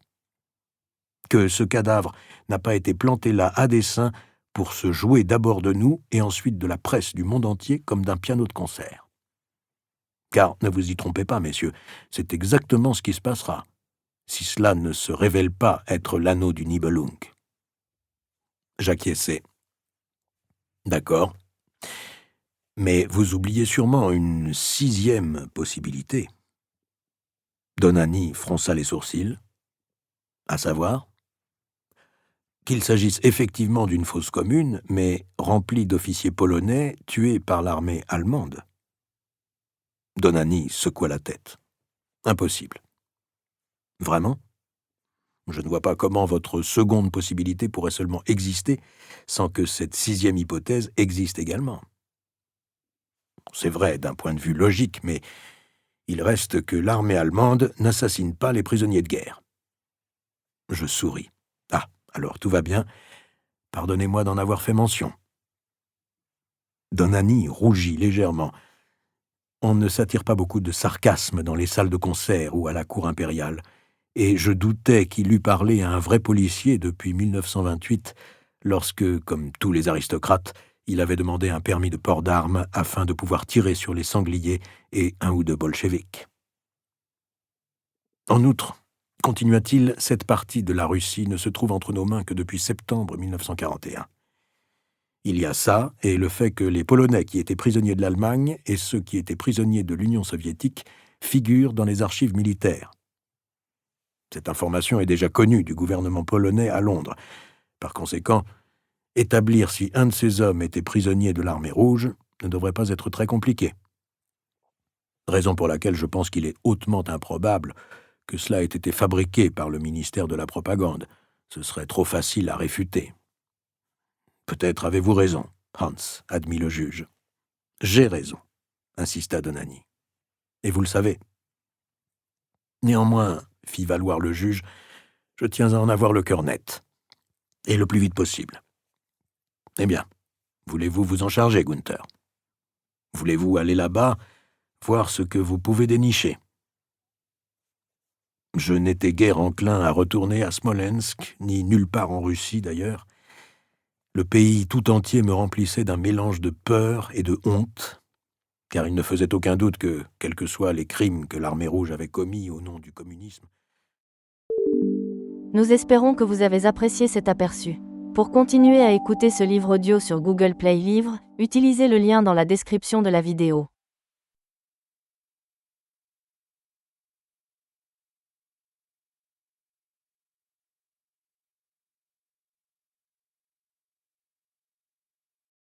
Que ce cadavre n'a pas été planté là à dessein pour se jouer d'abord de nous et ensuite de la presse du monde entier comme d'un piano de concert. Car, ne vous y trompez pas, messieurs, c'est exactement ce qui se passera, si cela ne se révèle pas être l'anneau du Nibelung. J'acquiesçai. D'accord. Mais vous oubliez sûrement une 6e possibilité. Donani fronça les sourcils. À savoir qu'il s'agisse effectivement d'une fosse commune, mais remplie d'officiers polonais tués par l'armée allemande. Donani secoua la tête. Impossible. Vraiment? Je ne vois pas comment votre seconde possibilité pourrait seulement exister sans que cette 6e hypothèse existe également. C'est vrai d'un point de vue logique, mais il reste que l'armée allemande n'assassine pas les prisonniers de guerre. Je souris. Ah, alors tout va bien. Pardonnez-moi d'en avoir fait mention. Donani rougit légèrement. On ne s'attire pas beaucoup de sarcasme dans les salles de concert ou à la cour impériale, et je doutais qu'il eût parlé à un vrai policier depuis 1928, lorsque, comme tous les aristocrates, il avait demandé un permis de port d'armes afin de pouvoir tirer sur les sangliers et un ou deux bolcheviks. En outre, continua-t-il, cette partie de la Russie ne se trouve entre nos mains que depuis septembre 1941. Il y a ça, et le fait que les Polonais qui étaient prisonniers de l'Allemagne et ceux qui étaient prisonniers de l'Union soviétique figurent dans les archives militaires. Cette information est déjà connue du gouvernement polonais à Londres. Par conséquent, établir si un de ces hommes était prisonnier de l'armée rouge ne devrait pas être très compliqué. Raison pour laquelle je pense qu'il est hautement improbable que cela ait été fabriqué par le ministère de la Propagande. Ce serait trop facile à réfuter. Peut-être avez-vous raison, Hans, admit le juge. J'ai raison, insista Donani. Et vous le savez. Néanmoins, fit valoir le juge, je tiens à en avoir le cœur net. Et le plus vite possible. Eh bien, voulez-vous vous en charger, Gunther? Voulez-vous aller là-bas, voir ce que vous pouvez dénicher? Je n'étais guère enclin à retourner à Smolensk, ni nulle part en Russie d'ailleurs. Le pays tout entier me remplissait d'un mélange de peur et de honte, car il ne faisait aucun doute que, quels que soient les crimes que l'armée rouge avait commis au nom du communisme. Nous espérons que vous avez apprécié cet aperçu. Pour continuer à écouter ce livre audio sur Google Play Livres, utilisez le lien dans la description de la vidéo.